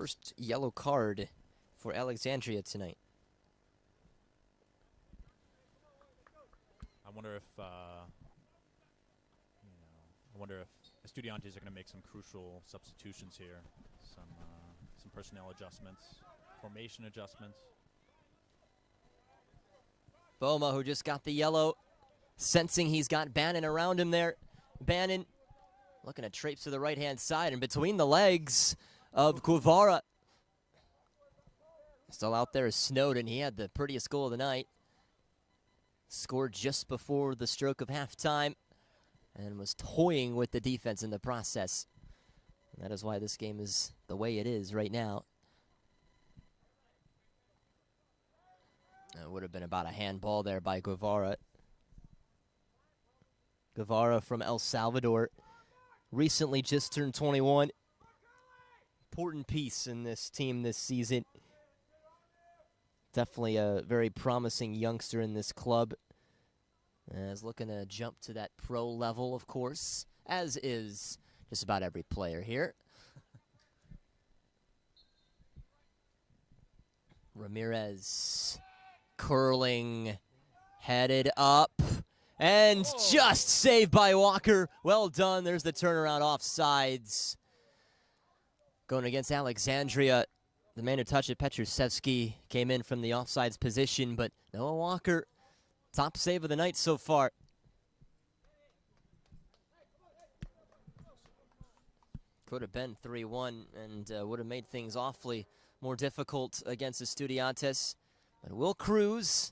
first yellow card for Alexandria tonight. I wonder if Estudiantes are going to make some crucial substitutions here, some personnel adjustments, formation adjustments. Boma, who just got the yellow, sensing he's got Bannon around him there. Bannon looking to traipse to the right-hand side, and between the legs of Guevara. Still out there is Snowden. He had the prettiest goal of the night. Scored just before the stroke of halftime and was toying with the defense in the process. And that is why this game is the way it is right now. It would have been about a handball there by Guevara. Guevara from El Salvador. Recently just turned 21. Important piece in this team this season. Definitely a very promising youngster in this club. Is looking to jump to that pro level, of course, as is just about every player here. Ramirez curling, headed up, and just saved by Walker. Well done. There's the turnaround offsides. Going against Alexandria. The man who touched it, Petrusevsky, came in from the offsides position, but Noah Walker, top save of the night so far. Could have been 3-1 and would have made things awfully more difficult against Estudiantes. But Will Cruz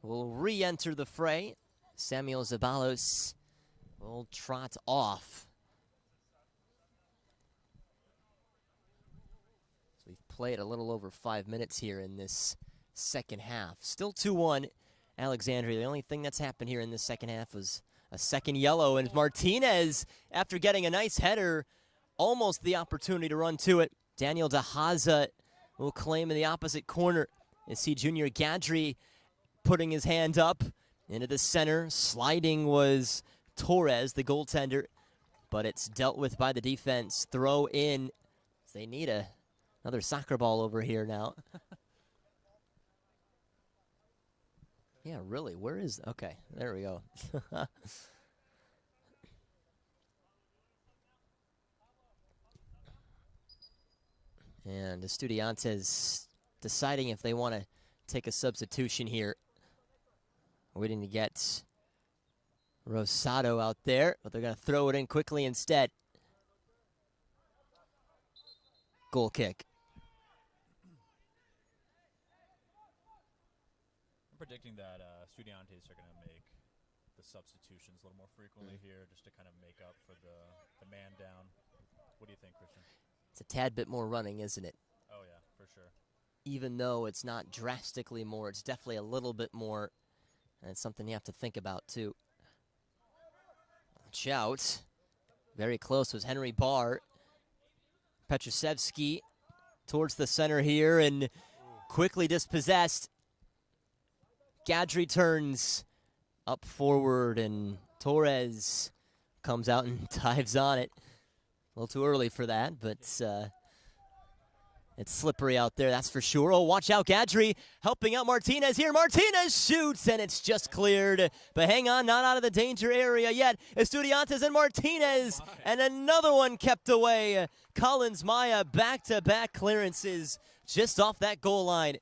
will re-enter the fray. Samuel Zabalos will trot off. So we've played a little over 5 minutes here in this second half. Still 2-1 Alexandria. The only thing that's happened here in this second half was a second yellow, and Martinez, after getting a nice header, almost the opportunity to run to it. Daniel DeHaza will claim in the opposite corner. You see Junior Gadri putting his hand up into the center. Sliding was Torres, the goaltender, but it's dealt with by the defense. Throw in. They need another soccer ball over here now. Yeah, really, where is... Okay, there we go. And Estudiantes deciding if they want to take a substitution here. Waiting to get Rosado out there, but they're going to throw it in quickly instead. Goal kick. I'm predicting that Estudiantes are going to make the substitutions a little more frequently here, just to kind of make up for the man down. What do you think, Christian? It's a tad bit more running, isn't it? Oh, yeah, for sure. Even though it's not drastically more, it's definitely a little bit more. And it's something you have to think about, too. Watch out. Very close was Henry Barr. Petrusevsky towards the center here and quickly dispossessed. Gadri turns up forward, and Torres comes out and dives on it. A little too early for that, but it's slippery out there, that's for sure. Oh, watch out, Gadri helping out Martinez here. Martinez shoots, and it's just cleared. But hang on, not out of the danger area yet. Estudiantes and Martinez, and another one kept away. Collins Maya, back-to-back clearances just off that goal line.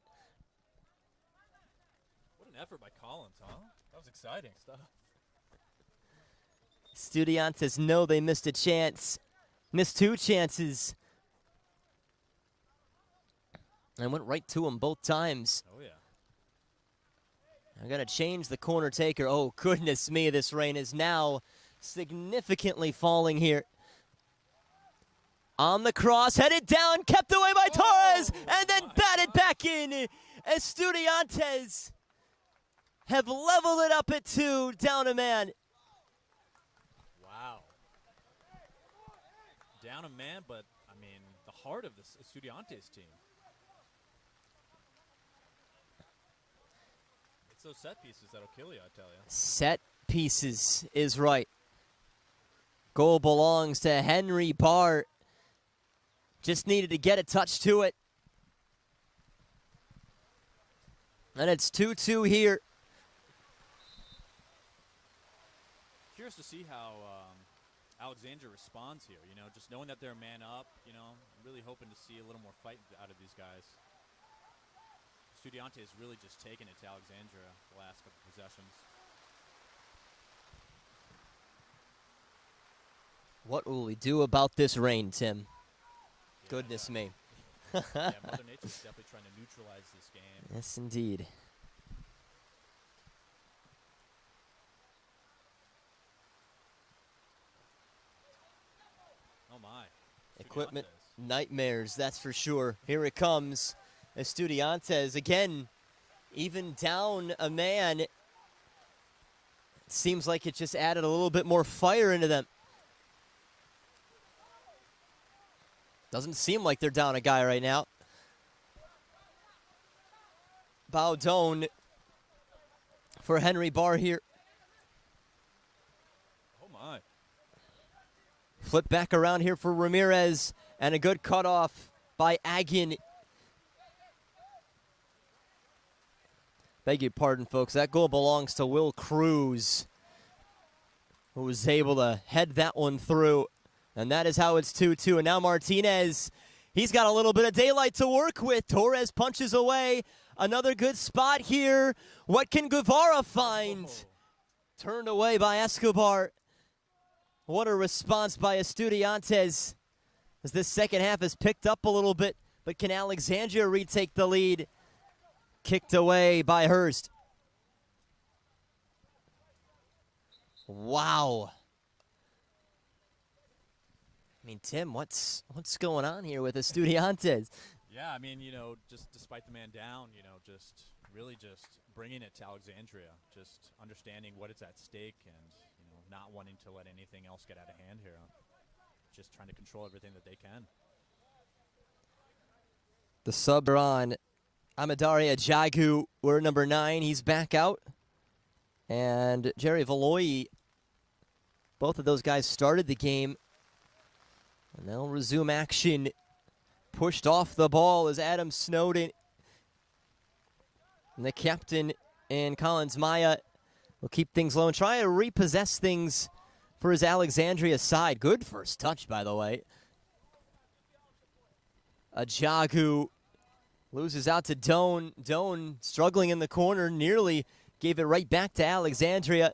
What an effort by Collins, huh? That was exciting stuff. Estudiantes know they missed a chance. Missed two chances. And went right to him both times. Oh, yeah. I got to change the corner taker. Oh, goodness me, this rain is now significantly falling here. On the cross, headed down, kept away by Torres, and then batted back in. Estudiantes have leveled it up at 2, down a man. Wow. Down a man, but, I mean, the heart of this Estudiantes team. It's those set pieces that'll kill you, I tell you. Set pieces is right. Goal belongs to Henry Barr. Just needed to get a touch to it. And it's 2-2 here. Curious to see how Alexandria responds here. You know, just knowing that they're a man up, you know, really hoping to see a little more fight out of these guys. Estudiantes is really just taking it to Alexandria the last couple possessions. What will we do about this rain, Tim? Yeah, Goodness me. Yeah, Mother Nature is definitely trying to neutralize this game. Yes, indeed. Oh, my. Equipment Estudiantes. nightmares, that's for sure. Here it comes. Estudiantes again, even down a man. It seems like it just added a little bit more fire into them. Doesn't seem like they're down a guy right now. Baudon for Henry Barr here. Oh, my. Flip back around here for Ramirez, and a good cutoff by Agin. Beg your pardon, folks. That goal belongs to Will Cruz, who was able to head that one through. And that is how it's 2-2. And now Martinez, he's got a little bit of daylight to work with. Torres punches away. Another good spot here. What can Guevara find? Oh. Turned away by Escobar. What a response by Estudiantes as this second half has picked up a little bit. But can Alexandria retake the lead? Kicked away by Hurst. Wow. I mean, Tim, what's going on here with Estudiantes? Yeah, I mean, you know, just despite the man down, you know, just really just bringing it to Alexandria, just understanding what is at stake and, you know, not wanting to let anything else get out of hand here. Just trying to control everything that they can. The sub are on. Amadaria Jagu, we're number 9. He's back out. And Jerry Valoy, both of those guys started the game. And they'll resume action. Pushed off the ball is Adam Snowden. And the captain and Collins Maya will keep things low and try to repossess things for his Alexandria side. Good first touch, by the way. Ajagu loses out to Doan. Doan struggling in the corner, nearly gave it right back to Alexandria.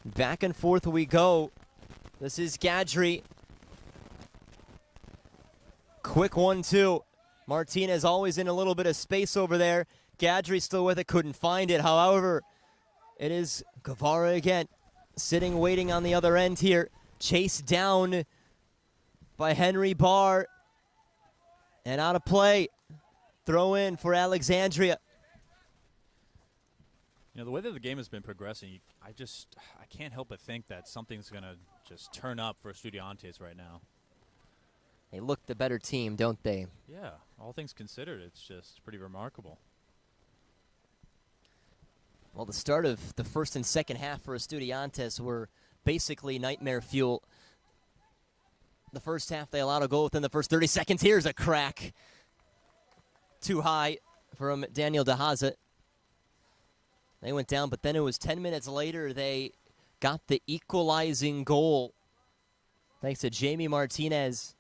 Back and forth we go. This is Gadri. Quick 1-2. Martinez always in a little bit of space over there. Gadri still with it, couldn't find it. However, it is Guevara again, sitting, waiting on the other end here. Chased down by Henry Barr. And out of play. Throw in for Alexandria. You know, the way that the game has been progressing, I can't help but think that something's going to just turn up for Estudiantes right now. They look the better team, don't they? Yeah, all things considered, it's just pretty remarkable. Well, the start of the first and second half for Estudiantes were basically nightmare fuel. The first half, they allowed a goal within the first 30 seconds. Here's a crack. Too high from Daniel DeHaza. They went down, but then it was 10 minutes later they got the equalizing goal. Thanks to Jamie Martinez.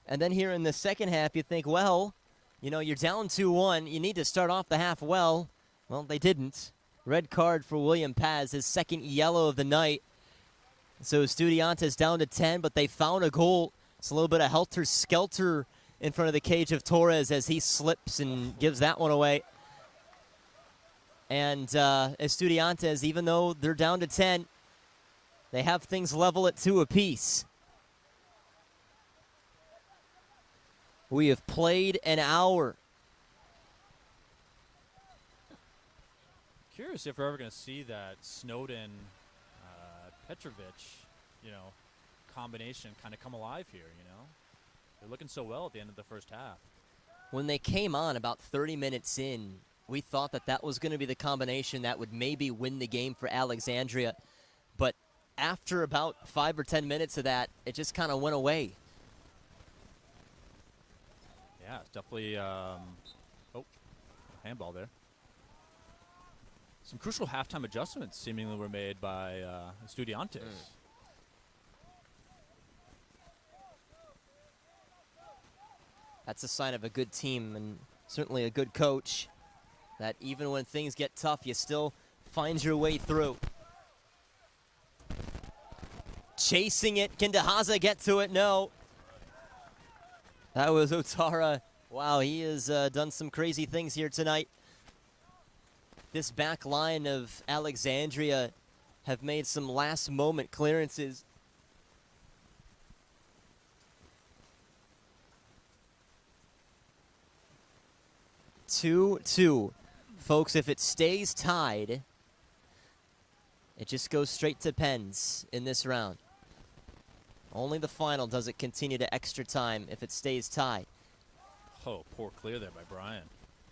And then here in the second half, you think, well, you know, you're down 2-1. You need to start off the half well. Well, they didn't. Red card for William Paz, his second yellow of the night. So Estudiantes down to 10, but they found a goal. It's a little bit of helter-skelter in front of the cage of Torres as he slips and gives that one away. And Estudiantes, even though they're down to 10, they have things level at 2 apiece. We have played an hour. Curious if we're ever going to see that Snowden Petrovic, you know, combination kind of come alive here, you know. They're looking so well at the end of the first half. When they came on about 30 minutes in, we thought that that was going to be the combination that would maybe win the game for Alexandria. But after about 5 or 10 minutes of that, it just kind of went away. Yeah, it's definitely handball there. Some crucial halftime adjustments seemingly were made by Estudiantes. That's a sign of a good team and certainly a good coach, that even when things get tough, you still find your way through. Chasing it. Can Dehaza get to it? No. That was Otara. Wow, he has done some crazy things here tonight. This back line of Alexandria have made some last-moment clearances. Two. Folks, if it stays tied, it just goes straight to pens in this round. Only the final does it continue to extra time if it stays tied. Oh, poor clear there by Brian.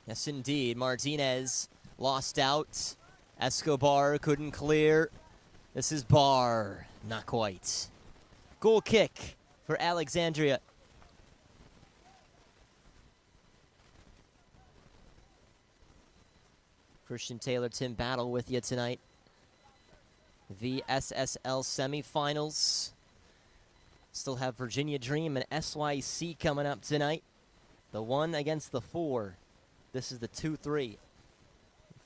Yes, indeed. Martinez lost out. Escobar couldn't clear. This is Barr. Not quite. Goal kick for Alexandria. Christian Taylor, Tim Battle with you tonight. VSSL semifinals. Still have Virginia Dream and SYC coming up tonight. The 1 against the 4. This is the 2-3.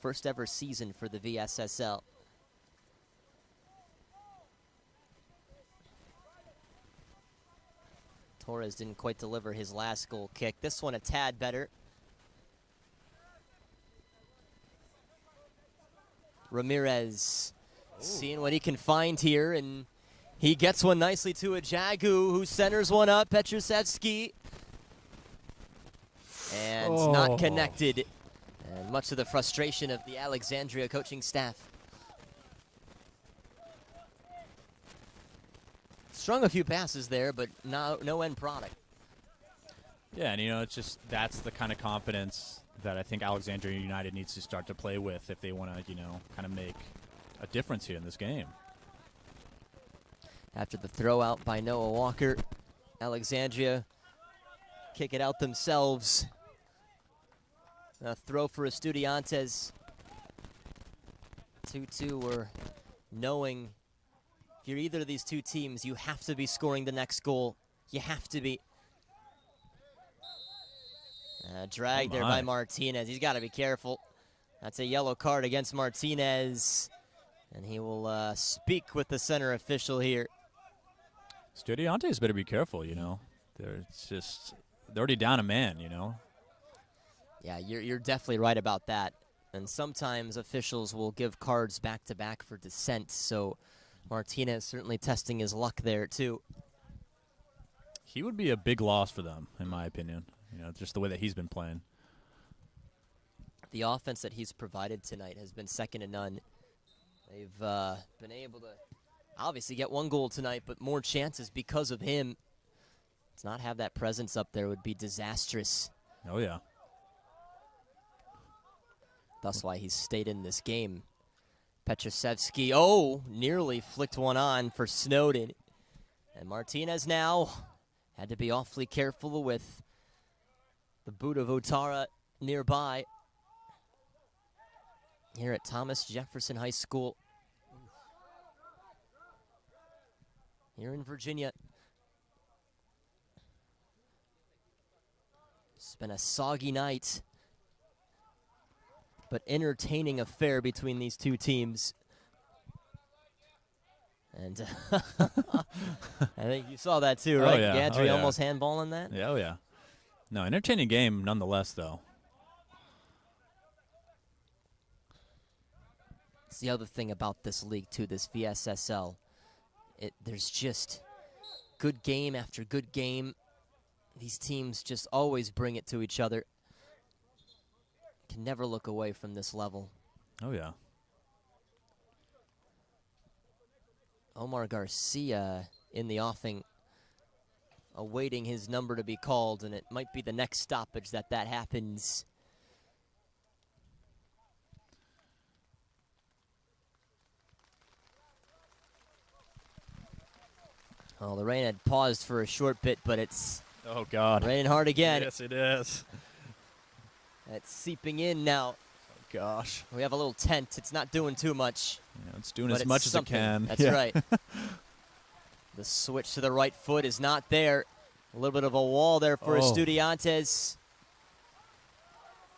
First ever season for the VSSL. Torres didn't quite deliver his last goal kick. This one a tad better. Ramirez seeing what he can find here, and he gets one nicely to a Jagu, who centers one up. Petrusevsky. And not connected. And much to the frustration of the Alexandria coaching staff. Strung a few passes there, but no end product. Yeah, and it's just that's the kind of confidence that I think Alexandria United needs to start to play with if they want to, kind of make a difference here in this game. After the throw out by Noah Walker, Alexandria kick it out themselves. A throw for Estudiantes. 2-2, we're knowing if you're either of these two teams, you have to be scoring the next goal. You have to be. Dragged there by Martinez. He's got to be careful. That's a yellow card against Martinez. And he will speak with the center official here. Estudiantes better be careful, They're already down a man, Yeah, you're definitely right about that. And sometimes officials will give cards back-to-back for dissent, so Martinez certainly testing his luck there, too. He would be a big loss for them, in my opinion. Just the way that he's been playing. The offense that he's provided tonight has been second to none. They've been able to obviously get one goal tonight, but more chances because of him. To not have that presence up there would be disastrous. Oh, yeah. That's why he's stayed in this game. Petrusevsky, nearly flicked one on for Snowden. And Martinez now had to be awfully careful with the boot of Otara nearby. Here at Thomas Jefferson High School. Here in Virginia. It's been a soggy night, but entertaining affair between these two teams. And I think you saw that too, right? Yeah. Gadri almost handballing that? Yeah, yeah. No, entertaining game nonetheless, though. It's the other thing about this league, too, this VSSL. There's just good game after good game. These teams just always bring it to each other. Can never look away from this level. Oh, yeah. Omar Garcia in the offing, awaiting his number to be called, and it might be the next stoppage that happens. Oh, the rain had paused for a short bit, but it's Oh, God. Raining hard again. Yes, it is. It's seeping in now. Oh, gosh. We have a little tent. It's not doing too much. Yeah, it's doing but as it's much as it something. can. That's right. The switch to the right foot is not there. A little bit of a wall there for Estudiantes.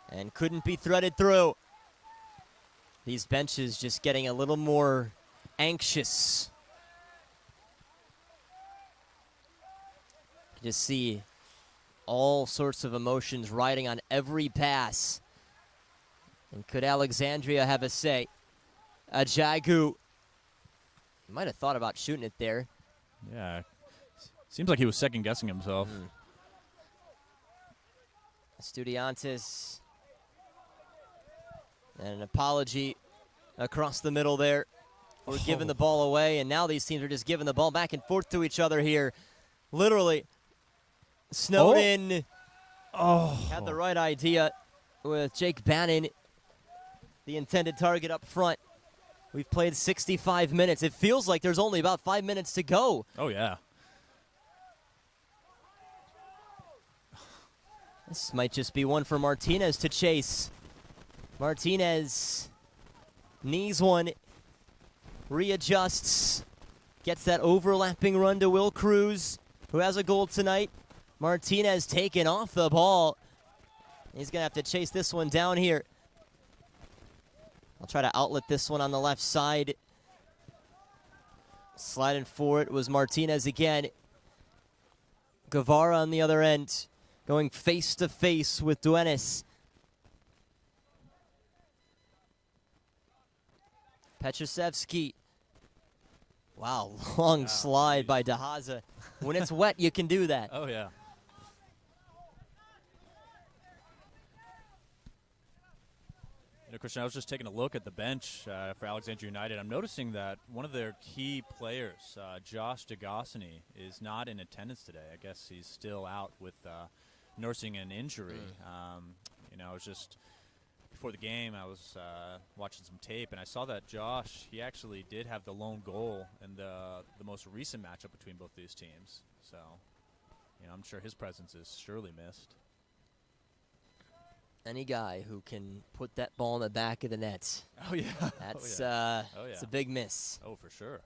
And couldn't be threaded through. These benches just getting a little more anxious. You just see all sorts of emotions riding on every pass. And could Alexandria have a say? Jagu might have thought about shooting it there. Yeah. Seems like he was second-guessing himself. Estudiantes. And an apology across the middle there. We're giving the ball away, and now these teams are just giving the ball back and forth to each other here. Literally, Snowden had the right idea with Jake Bannon, the intended target up front. We've played 65 minutes. It feels like there's only about 5 minutes to go. Oh, yeah. This might just be one for Martinez to chase. Martinez knees one, readjusts, gets that overlapping run to Will Cruz, who has a goal tonight. Martinez taking off the ball. He's going to have to chase this one down here. I'll try to outlet this one on the left side. Sliding for it was Martinez again. Guevara on the other end, going face-to-face with Duenas. Petrusevsky. Wow, long slide by Dahaza. When it's wet, you can do that. Oh, yeah. You know, Christian, I was just taking a look at the bench for Alexandria United. I'm noticing that one of their key players, Josh DeGossany, is not in attendance today. I guess he's still out with nursing an injury. You know, I was just before the game, I was watching some tape, and I saw that Josh, he actually did have the lone goal in the most recent matchup between both these teams. So, you know, I'm sure his presence is surely missed. Any guy who can put that ball in the back of the net. Oh, yeah. That's it's a big miss. Oh, for sure.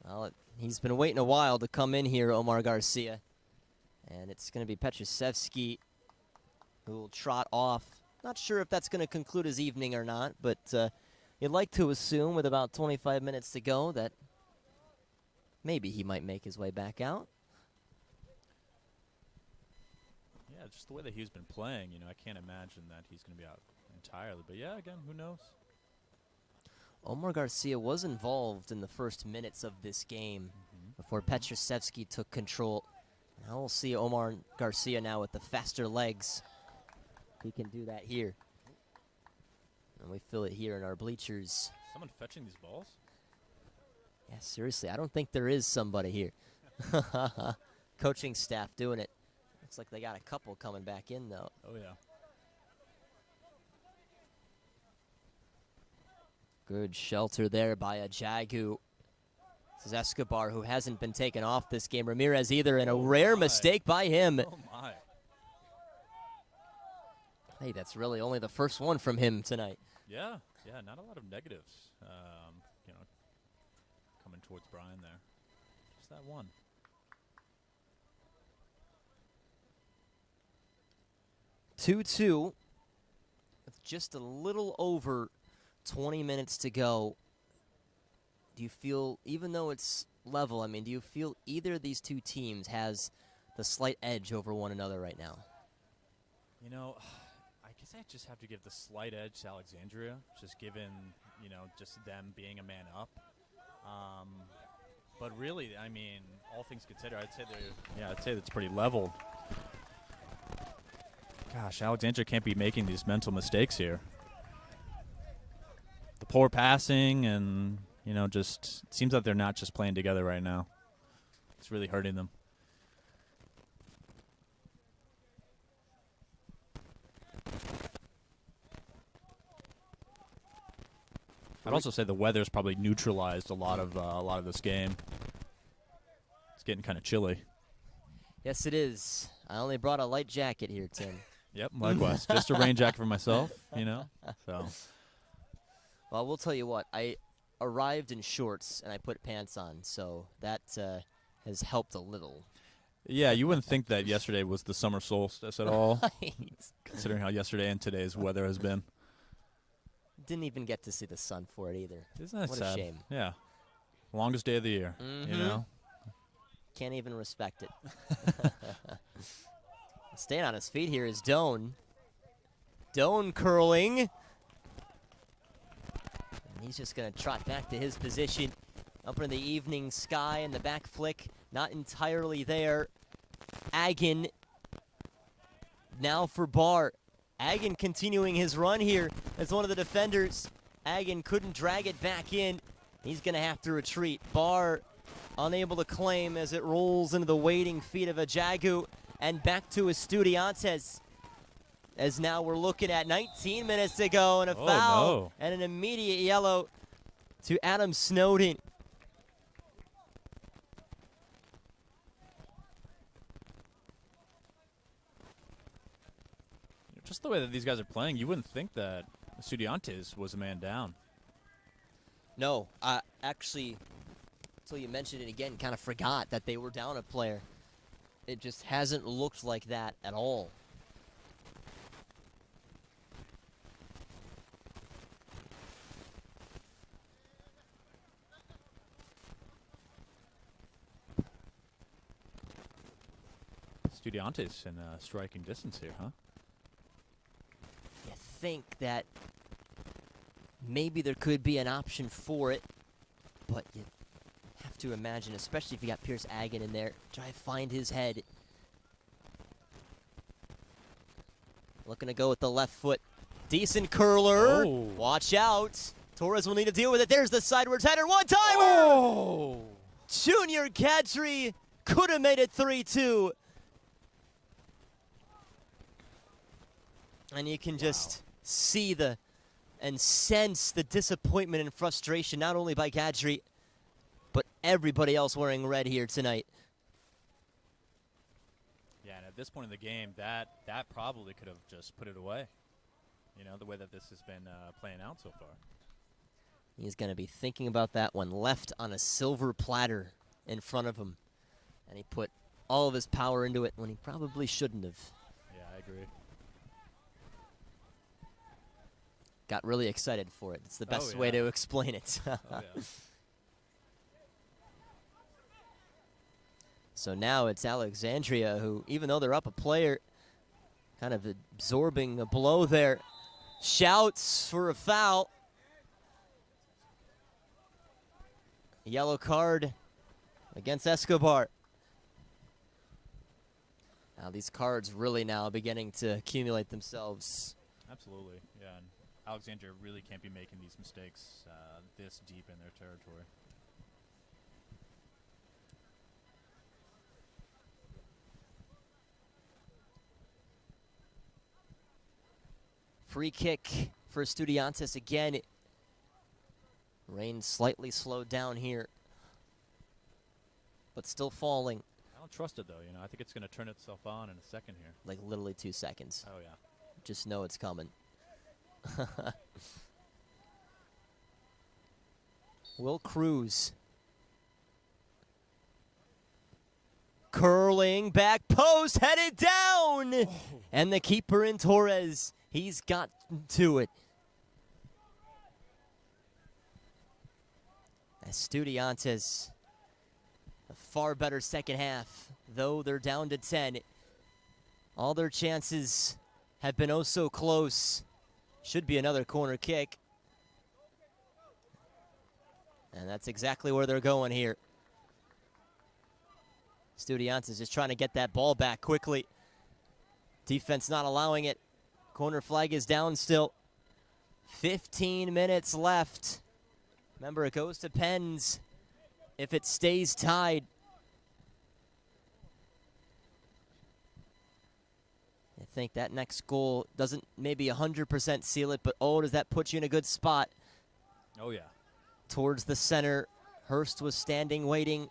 Well, he's been waiting a while to come in here, Omar Garcia. And it's going to be Petrusevsky who will trot off. Not sure if that's going to conclude his evening or not, but you'd like to assume with about 25 minutes to go that maybe he might make his way back out. Yeah, just the way that he's been playing, you know, I can't imagine that he's going to be out entirely. But, yeah, again, who knows? Omar Garcia was involved in the first minutes of this game before Petrusevsky took control. Now we'll see Omar Garcia now with the faster legs. He can do that here. And we feel it here in our bleachers. Someone fetching these balls? Yeah, seriously, I don't think there is somebody here. Coaching staff doing it. Looks like they got a couple coming back in, though. Oh, yeah. Good shelter there by a Jagu. This is Escobar, who hasn't been taken off this game. Ramirez either, and a rare mistake by him. Oh, my. Hey, that's really only the first one from him tonight. Yeah, yeah, not a lot of negatives, you know, coming towards Brian there. Just that one. Two-two, with just a little over 20 minutes to go. Do you feel, even though it's level, I mean, do you feel either of these two teams has the slight edge over one another right now? You know, I guess I just have to give the slight edge to Alexandria, just given, you know, just them being a man up. But really, I mean, all things considered, I'd say it's pretty level. Gosh, Alexandria can't be making these mental mistakes here. The poor passing and, you know, just it seems like they're not just playing together right now. It's really hurting them. I'd also say the weather's probably neutralized a lot of this game. It's getting kind of chilly. Yes, it is. I only brought a light jacket here, Tim. Yep, likewise. Just a rain jacket for myself, So. Well, we'll tell you what. I arrived in shorts and I put pants on, so that has helped a little. Yeah, you wouldn't think that yesterday was the summer solstice at all, Right. considering how yesterday and today's weather has been. Didn't even get to see the sun for it either. Isn't that what sad? a shame. Yeah. Longest day of the year, Can't even respect it. Staying on his feet here is Doan. Doan curling. And he's just going to trot back to his position. Up in the evening sky and the back flick. Not entirely there. Agin now for Barr. Agin continuing his run here as one of the defenders. Agin couldn't drag it back in. He's going to have to retreat. Barr unable to claim as it rolls into the waiting feet of Ajagu. And back to Estudiantes. As now we're looking at 19 minutes to go and a foul and an immediate yellow to Adam Snowden. Just the way that these guys are playing, you wouldn't think that Estudiantes was a man down. No, actually, until you mentioned it again, kind of forgot that they were down a player. It just hasn't looked like that at all. Estudiantes in striking distance here, huh? You think that maybe there could be an option for it, but you have to imagine, especially if you got Pierce Agin in there, try to find his head. Looking to go with the left foot. Decent curler. Oh. Watch out. Torres will need to deal with it. There's the sideways header. One-timer! Oh! Junior Kadri could have made it 3-2. And you can just see and sense the disappointment and frustration, not only by Kadri, but everybody else wearing red here tonight. Yeah, and at this point in the game, that probably could have just put it away. The way that this has been playing out so far. He's going to be thinking about that one, left on a silver platter in front of him. And he put all of his power into it when he probably shouldn't have. Yeah, I agree. Got really excited for it. It's the best way to explain it. So now it's Alexandria who, even though they're up a player, kind of absorbing a blow there. Shouts for a foul. A yellow card against Escobar. Now these cards really now beginning to accumulate themselves. Absolutely, yeah. And Alexandria really can't be making these mistakes this deep in their territory. Free kick for Estudiantes again. Rain slightly slowed down here, but still falling. I don't trust it, though. I think it's going to turn itself on in a second here. Like literally 2 seconds. Oh, yeah. Just know it's coming. Will Cruz. Curling back post, headed down! Oh. And the keeper in Torres, he's got to it. Estudiantes, a far better second half, though they're down to 10. All their chances have been oh so close. Should be another corner kick. And that's exactly where they're going here. Estudiantes just trying to get that ball back quickly. Defense not allowing it. Corner flag is down still. 15 minutes left. Remember, it goes to pens if it stays tied. I think that next goal doesn't maybe 100% seal it, but oh, does that put you in a good spot? Oh, yeah. Towards the center. Hurst was standing, waiting.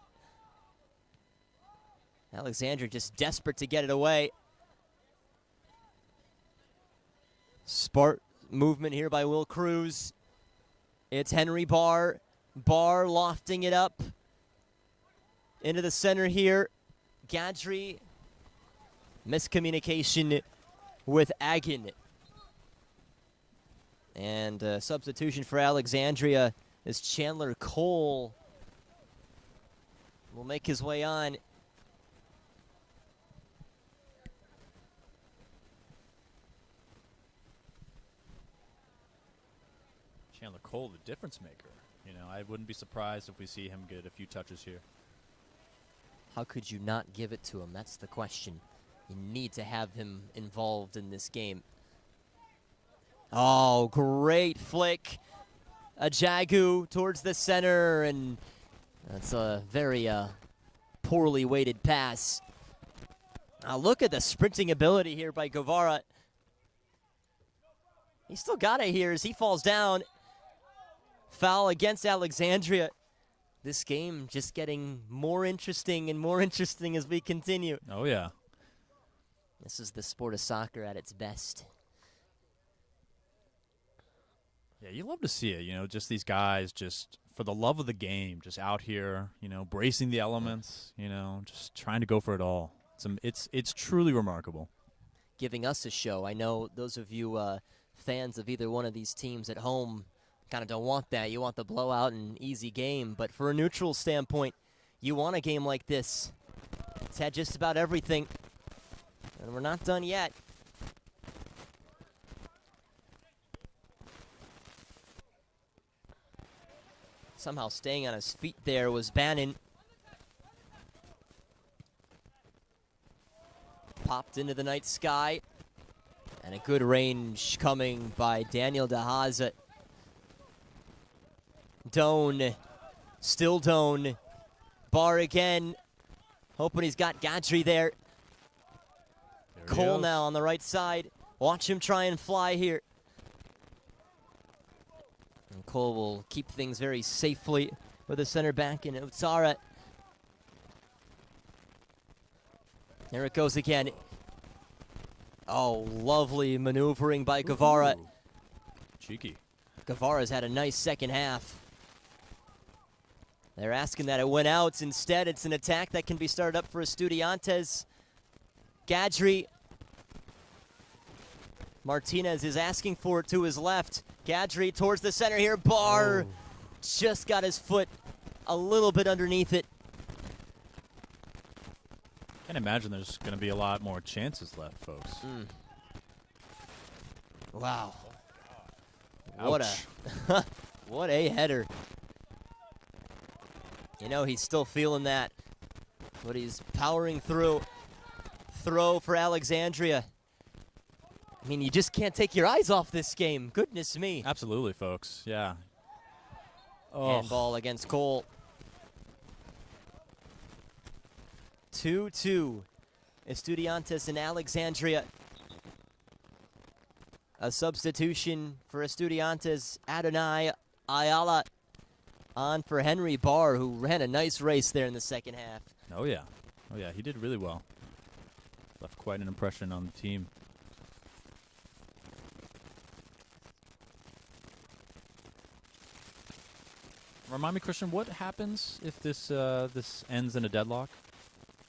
Alexandria just desperate to get it away. Smart movement here by Will Cruz. It's Henry Barr. Barr lofting it up into the center here. Gadri. Miscommunication with Agin. And substitution for Alexandria is Chandler Cole. Will make his way on. Chandler Cole, the difference maker. You know, I wouldn't be surprised if we see him get a few touches here. How could you not give it to him? That's the question. You need to have him involved in this game. Oh, great flick. A Jagu towards the center, and that's a very poorly weighted pass. Now look at the sprinting ability here by Guevara. He still got it here as he falls down. Foul against Alexandria. This game just getting more interesting and more interesting as we continue. Oh, yeah. This is the sport of soccer at its best. Yeah, you love to see it, you know, just these guys just for the love of the game, just out here, you know, bracing the elements, you know, just trying to go for it all. It's truly remarkable. Giving us a show. I know those of you fans of either one of these teams at home kind of don't want that. You want the blowout and easy game. But for a neutral standpoint, you want a game like this. It's had just about everything. And we're not done yet. Somehow staying on his feet there was Bannon. Popped into the night sky. And a good range coming by Daniel DeHaza. Doan. Still Doan. Barr again. Hoping he's got Gadri there. Cole now on the right side. Watch him try and fly here. And Cole will keep things very safely with the center back in Utsara. There it goes again. Oh, lovely maneuvering by Guevara. Ooh. Cheeky. Guevara's had a nice second half. They're asking that it went out. Instead, it's an attack that can be started up for Estudiantes. Gadri. Martinez is asking for it to his left. Gadri towards the center here. Barr just got his foot a little bit underneath it. Can't imagine there's going to be a lot more chances left, folks. Wow. Ouch. What a header. You know, he's still feeling that, but he's powering through. Throw for Alexandria. I mean, you just can't take your eyes off this game. Goodness me. Absolutely, folks. Yeah. Handball against Cole. 2-2. Estudiantes and Alexandria. A substitution for Estudiantes. Adonai Ayala on for Henry Barr, who ran a nice race there in the second half. Oh, yeah. Oh, yeah. He did really well. Left quite an impression on the team. Remind me, Christian, what happens if this ends in a deadlock?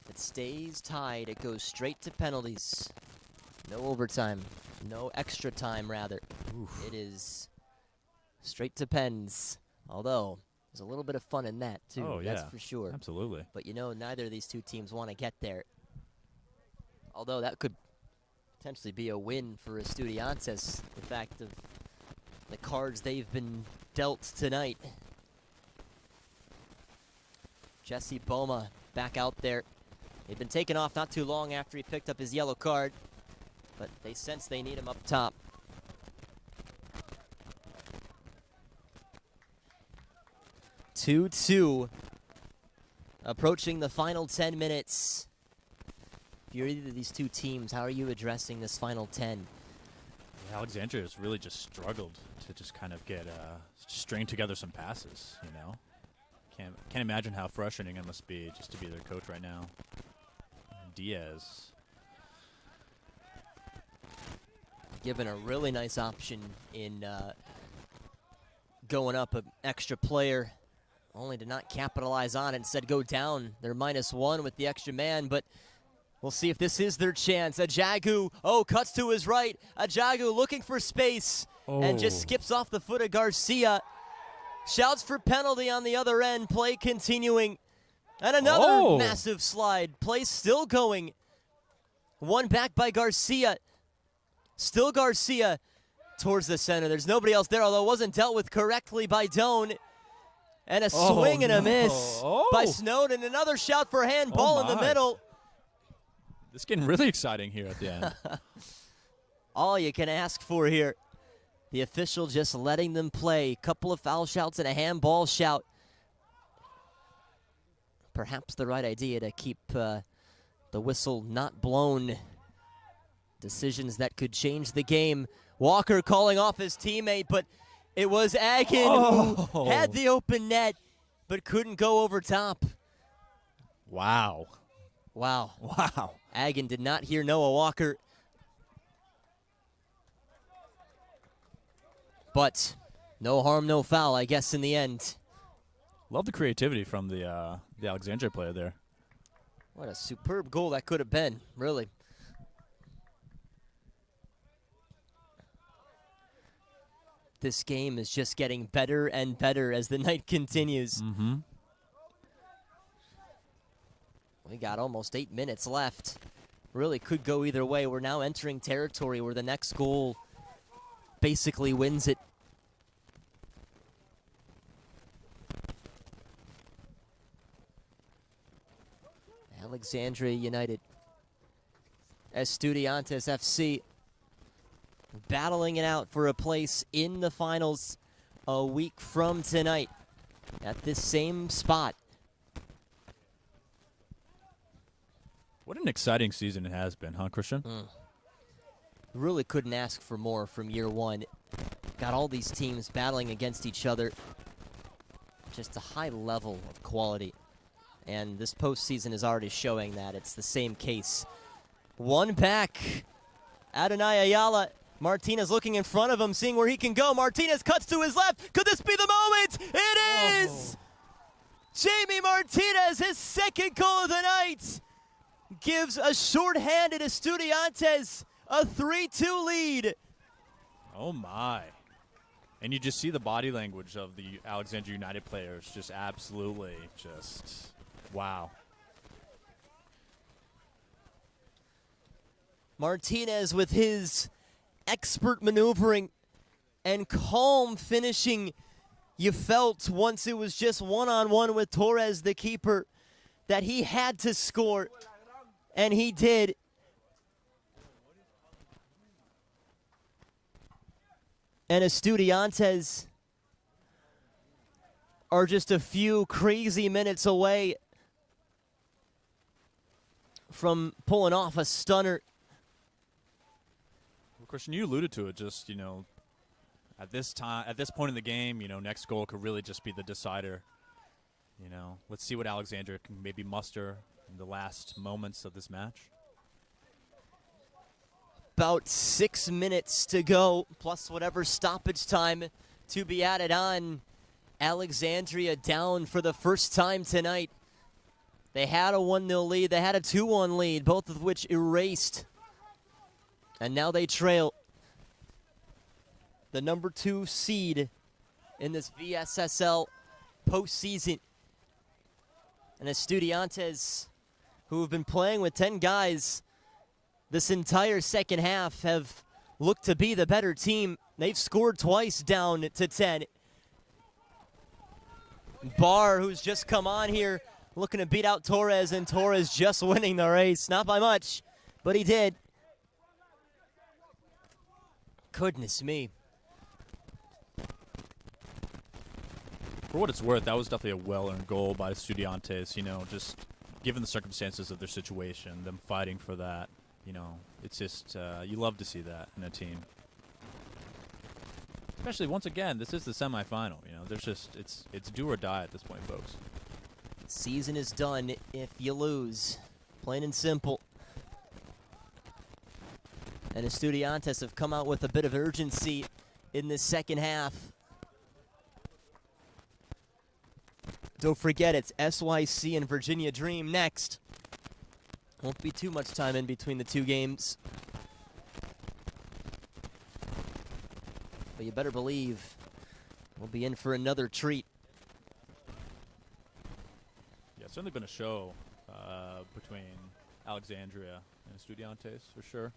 It stays tied. It goes straight to penalties. No overtime. No extra time, rather. Oof. It is straight to pens. Although, there's a little bit of fun in that, too. Oh, yeah. That's for sure. Absolutely. But, you know, neither of these two teams want to get there. Although that could potentially be a win for Estudiantes, the fact of the cards they've been dealt tonight. Jesse Boma back out there. He'd been taken off not too long after he picked up his yellow card, but they sense they need him up top. Two-two. Approaching the final 10 minutes. If you're either of these two teams, how are you addressing this final 10? Yeah, Alexandria has really just struggled to just kind of get string together some passes, you know? Can't imagine how frustrating it must be just to be their coach right now. Diaz. Given a really nice option in going up an extra player, only to not capitalize on it, instead go down. They're -1 with the extra man, but we'll see if this is their chance. Ajagu, cuts to his right. Ajagu looking for space and just skips off the foot of Garcia. Shouts for penalty on the other end. Play continuing. And another massive slide. Play still going. One back by Garcia. Still Garcia towards the center. There's nobody else there, although it wasn't dealt with correctly by Doan. And a swing and a miss by Snowden. Another shout for handball in the middle. This is getting really exciting here at the end. All you can ask for here. The official just letting them play. Couple of foul shouts and a handball shout. Perhaps the right idea to keep the whistle not blown. Decisions that could change the game. Walker calling off his teammate, but it was Agin who had the open net, but couldn't go over top. Wow. Agin did not hear Noah Walker. But no harm, no foul, I guess, in the end. Love the creativity from the Alexandria player there. What a superb goal that could have been, really. This game is just getting better and better as the night continues. We got almost 8 minutes left. Really could go either way. We're now entering territory where the next goal basically wins it. Alexandria United. Estudiantes FC battling it out for a place in the finals a week from tonight at this same spot. What an exciting season it has been, huh, Christian? Really couldn't ask for more from year one. Got all these teams battling against each other. Just a high level of quality. And this postseason is already showing that. It's the same case. One back. Adonai Ayala. Martinez looking in front of him, seeing where he can go. Martinez cuts to his left. Could this be the moment? It is! Jamie Martinez, his second goal of the night, gives a short-handed Estudiantes a 3-2 lead. Oh, my. And you just see the body language of the Alexandria United players. Just absolutely just, wow. Martinez with his expert maneuvering and calm finishing. You felt once it was just one-on-one with Torres, the keeper, that he had to score, and he did. And Estudiantes are just a few crazy minutes away from pulling off a stunner. Well, Christian, you alluded to it. Just, you know, at this point in the game, you know, next goal could really just be the decider. You know, let's see what Alexandria can maybe muster in the last moments of this match. About 6 minutes to go, plus whatever stoppage time to be added on. Alexandria down for the first time tonight. They had a 1-0 lead. They had a 2-1 lead, both of which erased. And now they trail the number 2 seed in this VSSL postseason. And Estudiantes, who have been playing with 10 guys this entire second half, have looked to be the better team. They've scored twice down to 10. Barr, who's just come on here, looking to beat out Torres, and Torres just winning the race. Not by much, but he did. Goodness me. For what it's worth, that was definitely a well-earned goal by Estudiantes, you know, just given the circumstances of their situation, them fighting for that. You know, it's just, you love to see that in a team. Especially, once again, this is the semifinal. You know, there's just, it's do or die at this point, folks. Season is done if you lose. Plain and simple. And Estudiantes have come out with a bit of urgency in this second half. Don't forget, it's SYC and Virginia Dream next. Won't be too much time in between the two games. But you better believe we'll be in for another treat. Yeah, it's certainly been a show between Alexandria and Estudiantes, for sure.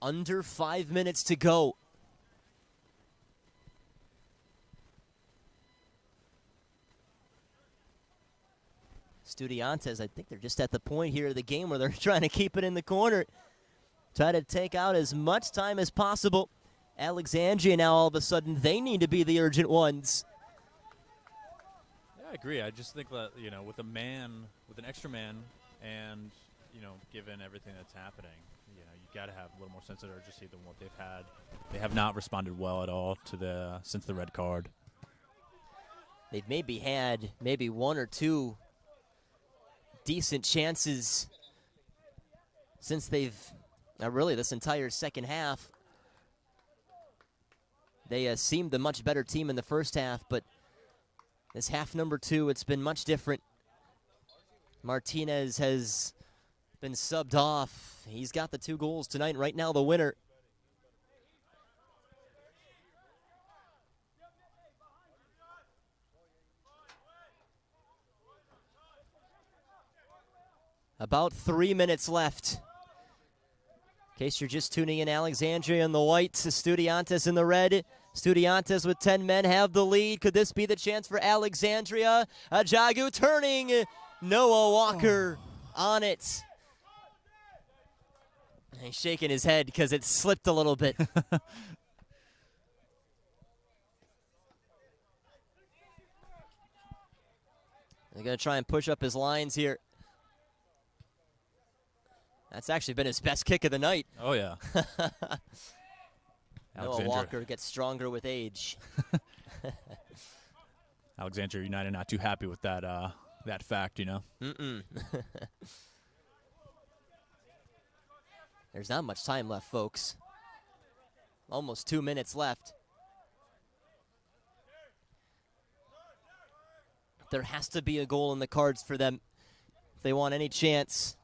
Under 5 minutes to go. Estudiantes, I think they're just at the point here of the game where they're trying to keep it in the corner. Try to take out as much time as possible. Alexandria now all of a sudden, they need to be the urgent ones. Yeah, I agree. I just think that, you know, with an extra man, and, you know, given everything that's happening, you know, you got to have a little more sense of urgency than what they've had. They have not responded well at all to since the red card. They've maybe had one or two decent chances since they've, really this entire second half. They seemed the much better team in the first half, but this half number 2, it's been much different. Martinez has been subbed off. He's got the 2 goals tonight. Right now, the winner. About 3 minutes left. In case you're just tuning in, Alexandria in the white, Estudiantes in the red. Estudiantes with 10 men have the lead. Could this be the chance for Alexandria? Ajagu turning. Noah Walker on it. He's shaking his head because it slipped a little bit. They're going to try and push up his lines here. That's actually been his best kick of the night. Oh, yeah. Noah Walker gets stronger with age. Alexandria United not too happy with that fact, you know. There's not much time left, folks. Almost 2 minutes left. There has to be a goal in the cards for them if they want any chance.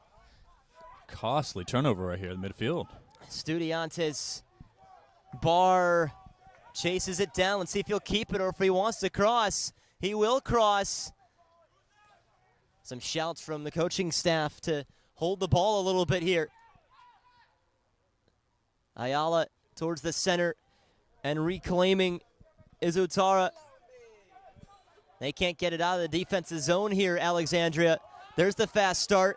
Costly turnover right here in the midfield. Estudiantes. Barr chases it down. Let's see if he'll keep it or if he wants to cross. He will cross. Some shouts from the coaching staff to hold the ball a little bit here. Ayala towards the center and reclaiming Izutara. They can't get it out of the defensive zone here, Alexandria. There's the fast start.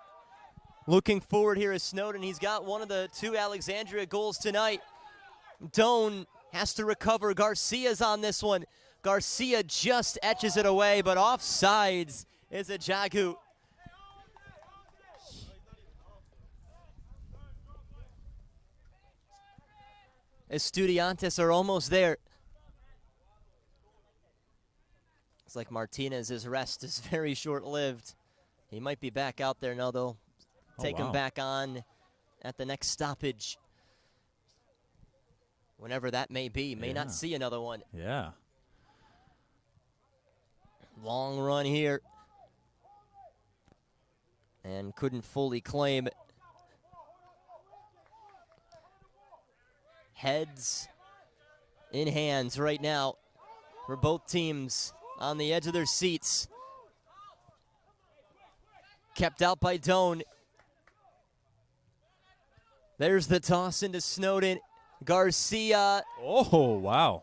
Looking forward here is Snowden. He's got one of the 2 Alexandria goals tonight. Doan has to recover. Garcia's on this one. Garcia just etches it away, but offsides is Ajagu. Estudiantes are almost there. It's like Martinez's rest is very short-lived. He might be back out there now, though. Take him back on at the next stoppage. Whenever that may be. May not see another one. Yeah. Long run here. And couldn't fully claim it. Heads in hands right now for both teams on the edge of their seats. Kept out by Doan. There's the toss into Snowden. Garcia. Oh, wow.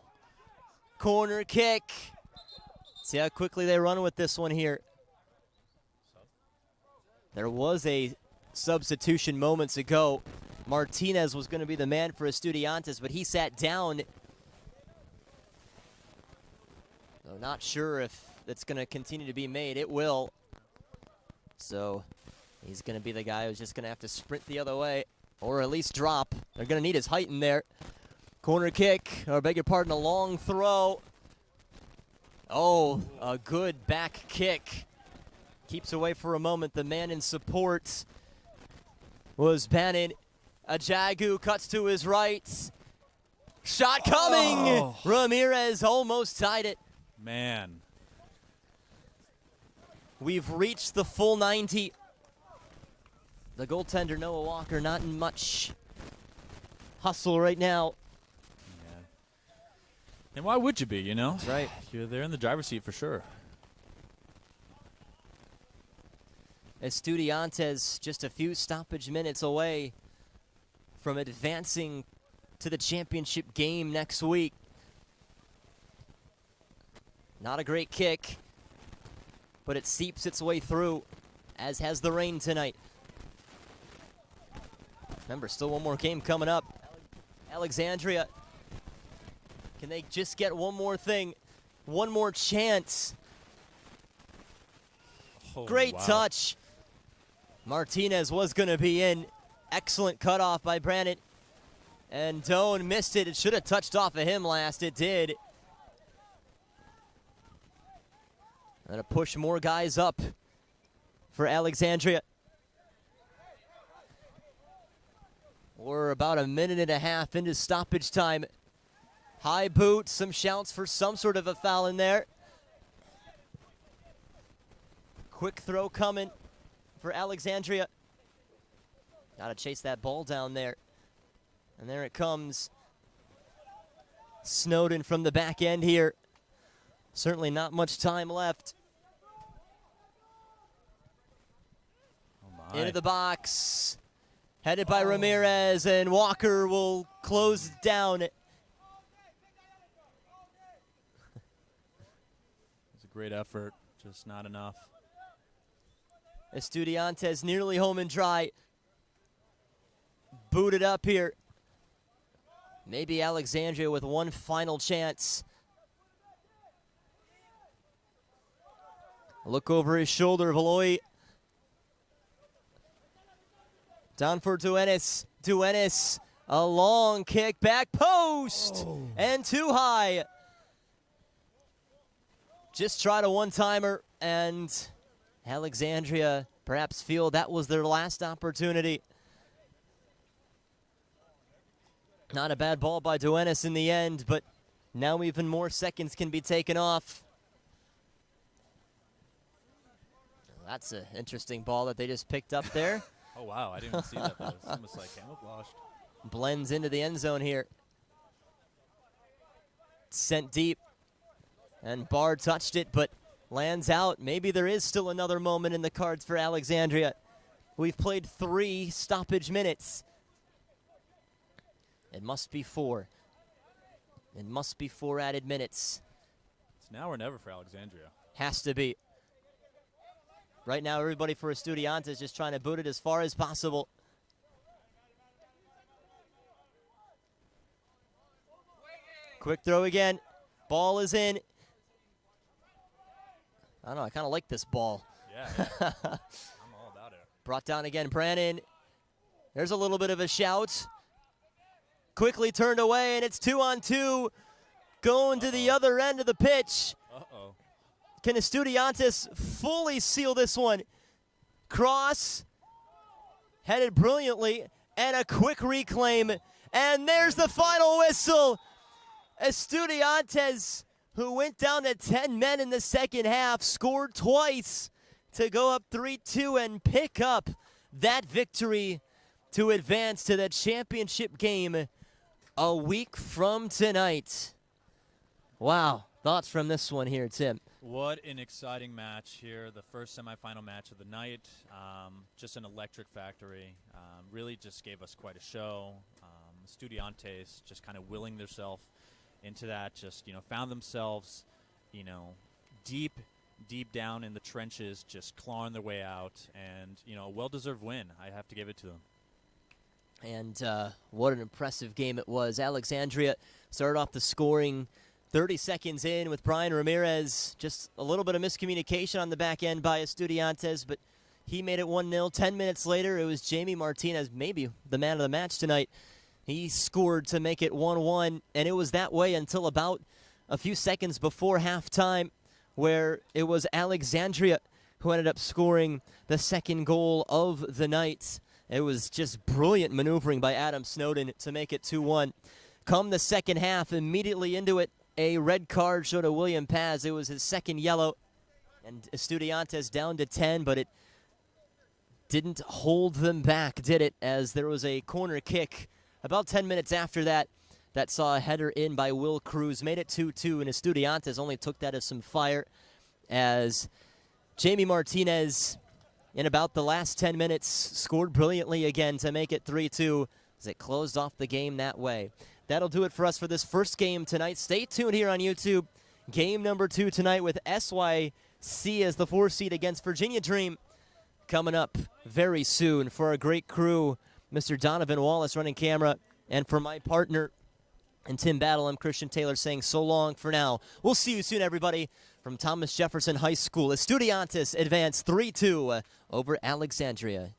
Corner kick. See how quickly they run with this one here. There was a substitution moments ago. Martinez was going to be the man for Estudiantes, but he sat down. So not sure if it's going to continue to be made. It will. So he's going to be the guy who's just going to have to sprint the other way. Or at least drop. They're going to need his height in there. Corner kick, or beg your pardon, a long throw. Oh, a good back kick. Keeps away for a moment. The man in support was Bannon. Ajagu cuts to his right. Shot coming! Oh. Ramirez almost tied it. Man. We've reached the full 90. The goaltender, Noah Walker, not in much hustle right now. Yeah. And why would you be, you know? That's right. You're there in the driver's seat for sure. Estudiantes just a few stoppage minutes away from advancing to the championship game next week. Not a great kick, but it seeps its way through, as has the rain tonight. Remember, still one more game coming up. Alexandria, can they just get one more thing? One more chance. Oh, Great wow. touch. Martinez was going to be in. Excellent cutoff by Brandon. And Doan missed it. It should have touched off of him last. It did. Gonna push more guys up for Alexandria. We're about a minute and a half into stoppage time. High boot, some shouts for some sort of a foul in there. Quick throw coming for Alexandria. Gotta chase that ball down there. And there it comes. Snowden from the back end here. Certainly not much time left. Oh my. Into the box. Headed by Ramirez, and Walker will close down. It's a great effort, just not enough. Estudiantes nearly home and dry. Booted up here. Maybe Alexandria with one final chance. A look over his shoulder, Valoy. Down for Duenas. Duenas, a long kick, back post, and too high. Just tried a one-timer, and Alexandria perhaps feel that was their last opportunity. Not a bad ball by Duenas in the end, but now even more seconds can be taken off. That's an interesting ball that they just picked up there. Oh, wow. I didn't even see that. That was almost like camouflaged. Blends into the end zone here. Sent deep. And Barr touched it, but lands out. Maybe there is still another moment in the cards for Alexandria. We've played 3 stoppage minutes. It must be 4. It must be 4 added minutes. It's now or never for Alexandria. Has to be. Right now, everybody for Estudiantes is just trying to boot it as far as possible. Quick throw again. Ball is in. I don't know, I kind of like this ball. Yeah. I'm all about it. Brought down again, Brannon. There's a little bit of a shout. Quickly turned away, and it's 2-on-2. Going to the other end of the pitch. Uh-oh. Can Estudiantes fully seal this one? Cross, headed brilliantly, and a quick reclaim. And there's the final whistle. Estudiantes, who went down to 10 men in the second half, scored twice to go up 3-2 and pick up that victory to advance to the championship game a week from tonight. Wow. Thoughts from this one here, Tim? What an exciting match here. The first semifinal match of the night. Just an electric factory. Really just gave us quite a show. Estudiantes just kind of willing themselves into that. Just, found themselves, deep down in the trenches, just clawing their way out. And, a well-deserved win. I have to give it to them. And what an impressive game it was. Alexandria started off the scoring 30 seconds in with Brian Ramirez. Just a little bit of miscommunication on the back end by Estudiantes, but he made it 1-0. 10 minutes later, it was Jamie Martinez, maybe the man of the match tonight, He scored to make it 1-1, and it was that way until about a few seconds before halftime, where it was Alexandria who ended up scoring the second goal of the night. It was just brilliant maneuvering by Adam Snowden to make it 2-1. Come the second half, immediately into it, a red card showed to William Paz. It was his second yellow, and Estudiantes down to 10, but it didn't hold them back, did it, as there was a corner kick about 10 minutes after that saw a header in by Will Cruz, made it 2-2, and Estudiantes only took that as some fire as Jamie Martinez, in about the last 10 minutes, scored brilliantly again to make it 3-2 as it closed off the game that way. That'll do it for us for this first game tonight. Stay tuned here on YouTube. Game number 2 tonight with SYC as the 4 seed against Virginia Dream coming up very soon. For our great crew, Mr. Donovan Wallace running camera, and for my partner and Tim Battle, I'm Christian Taylor saying so long for now. We'll see you soon, everybody, from Thomas Jefferson High School. Estudiantes advance 3-2 over Alexandria.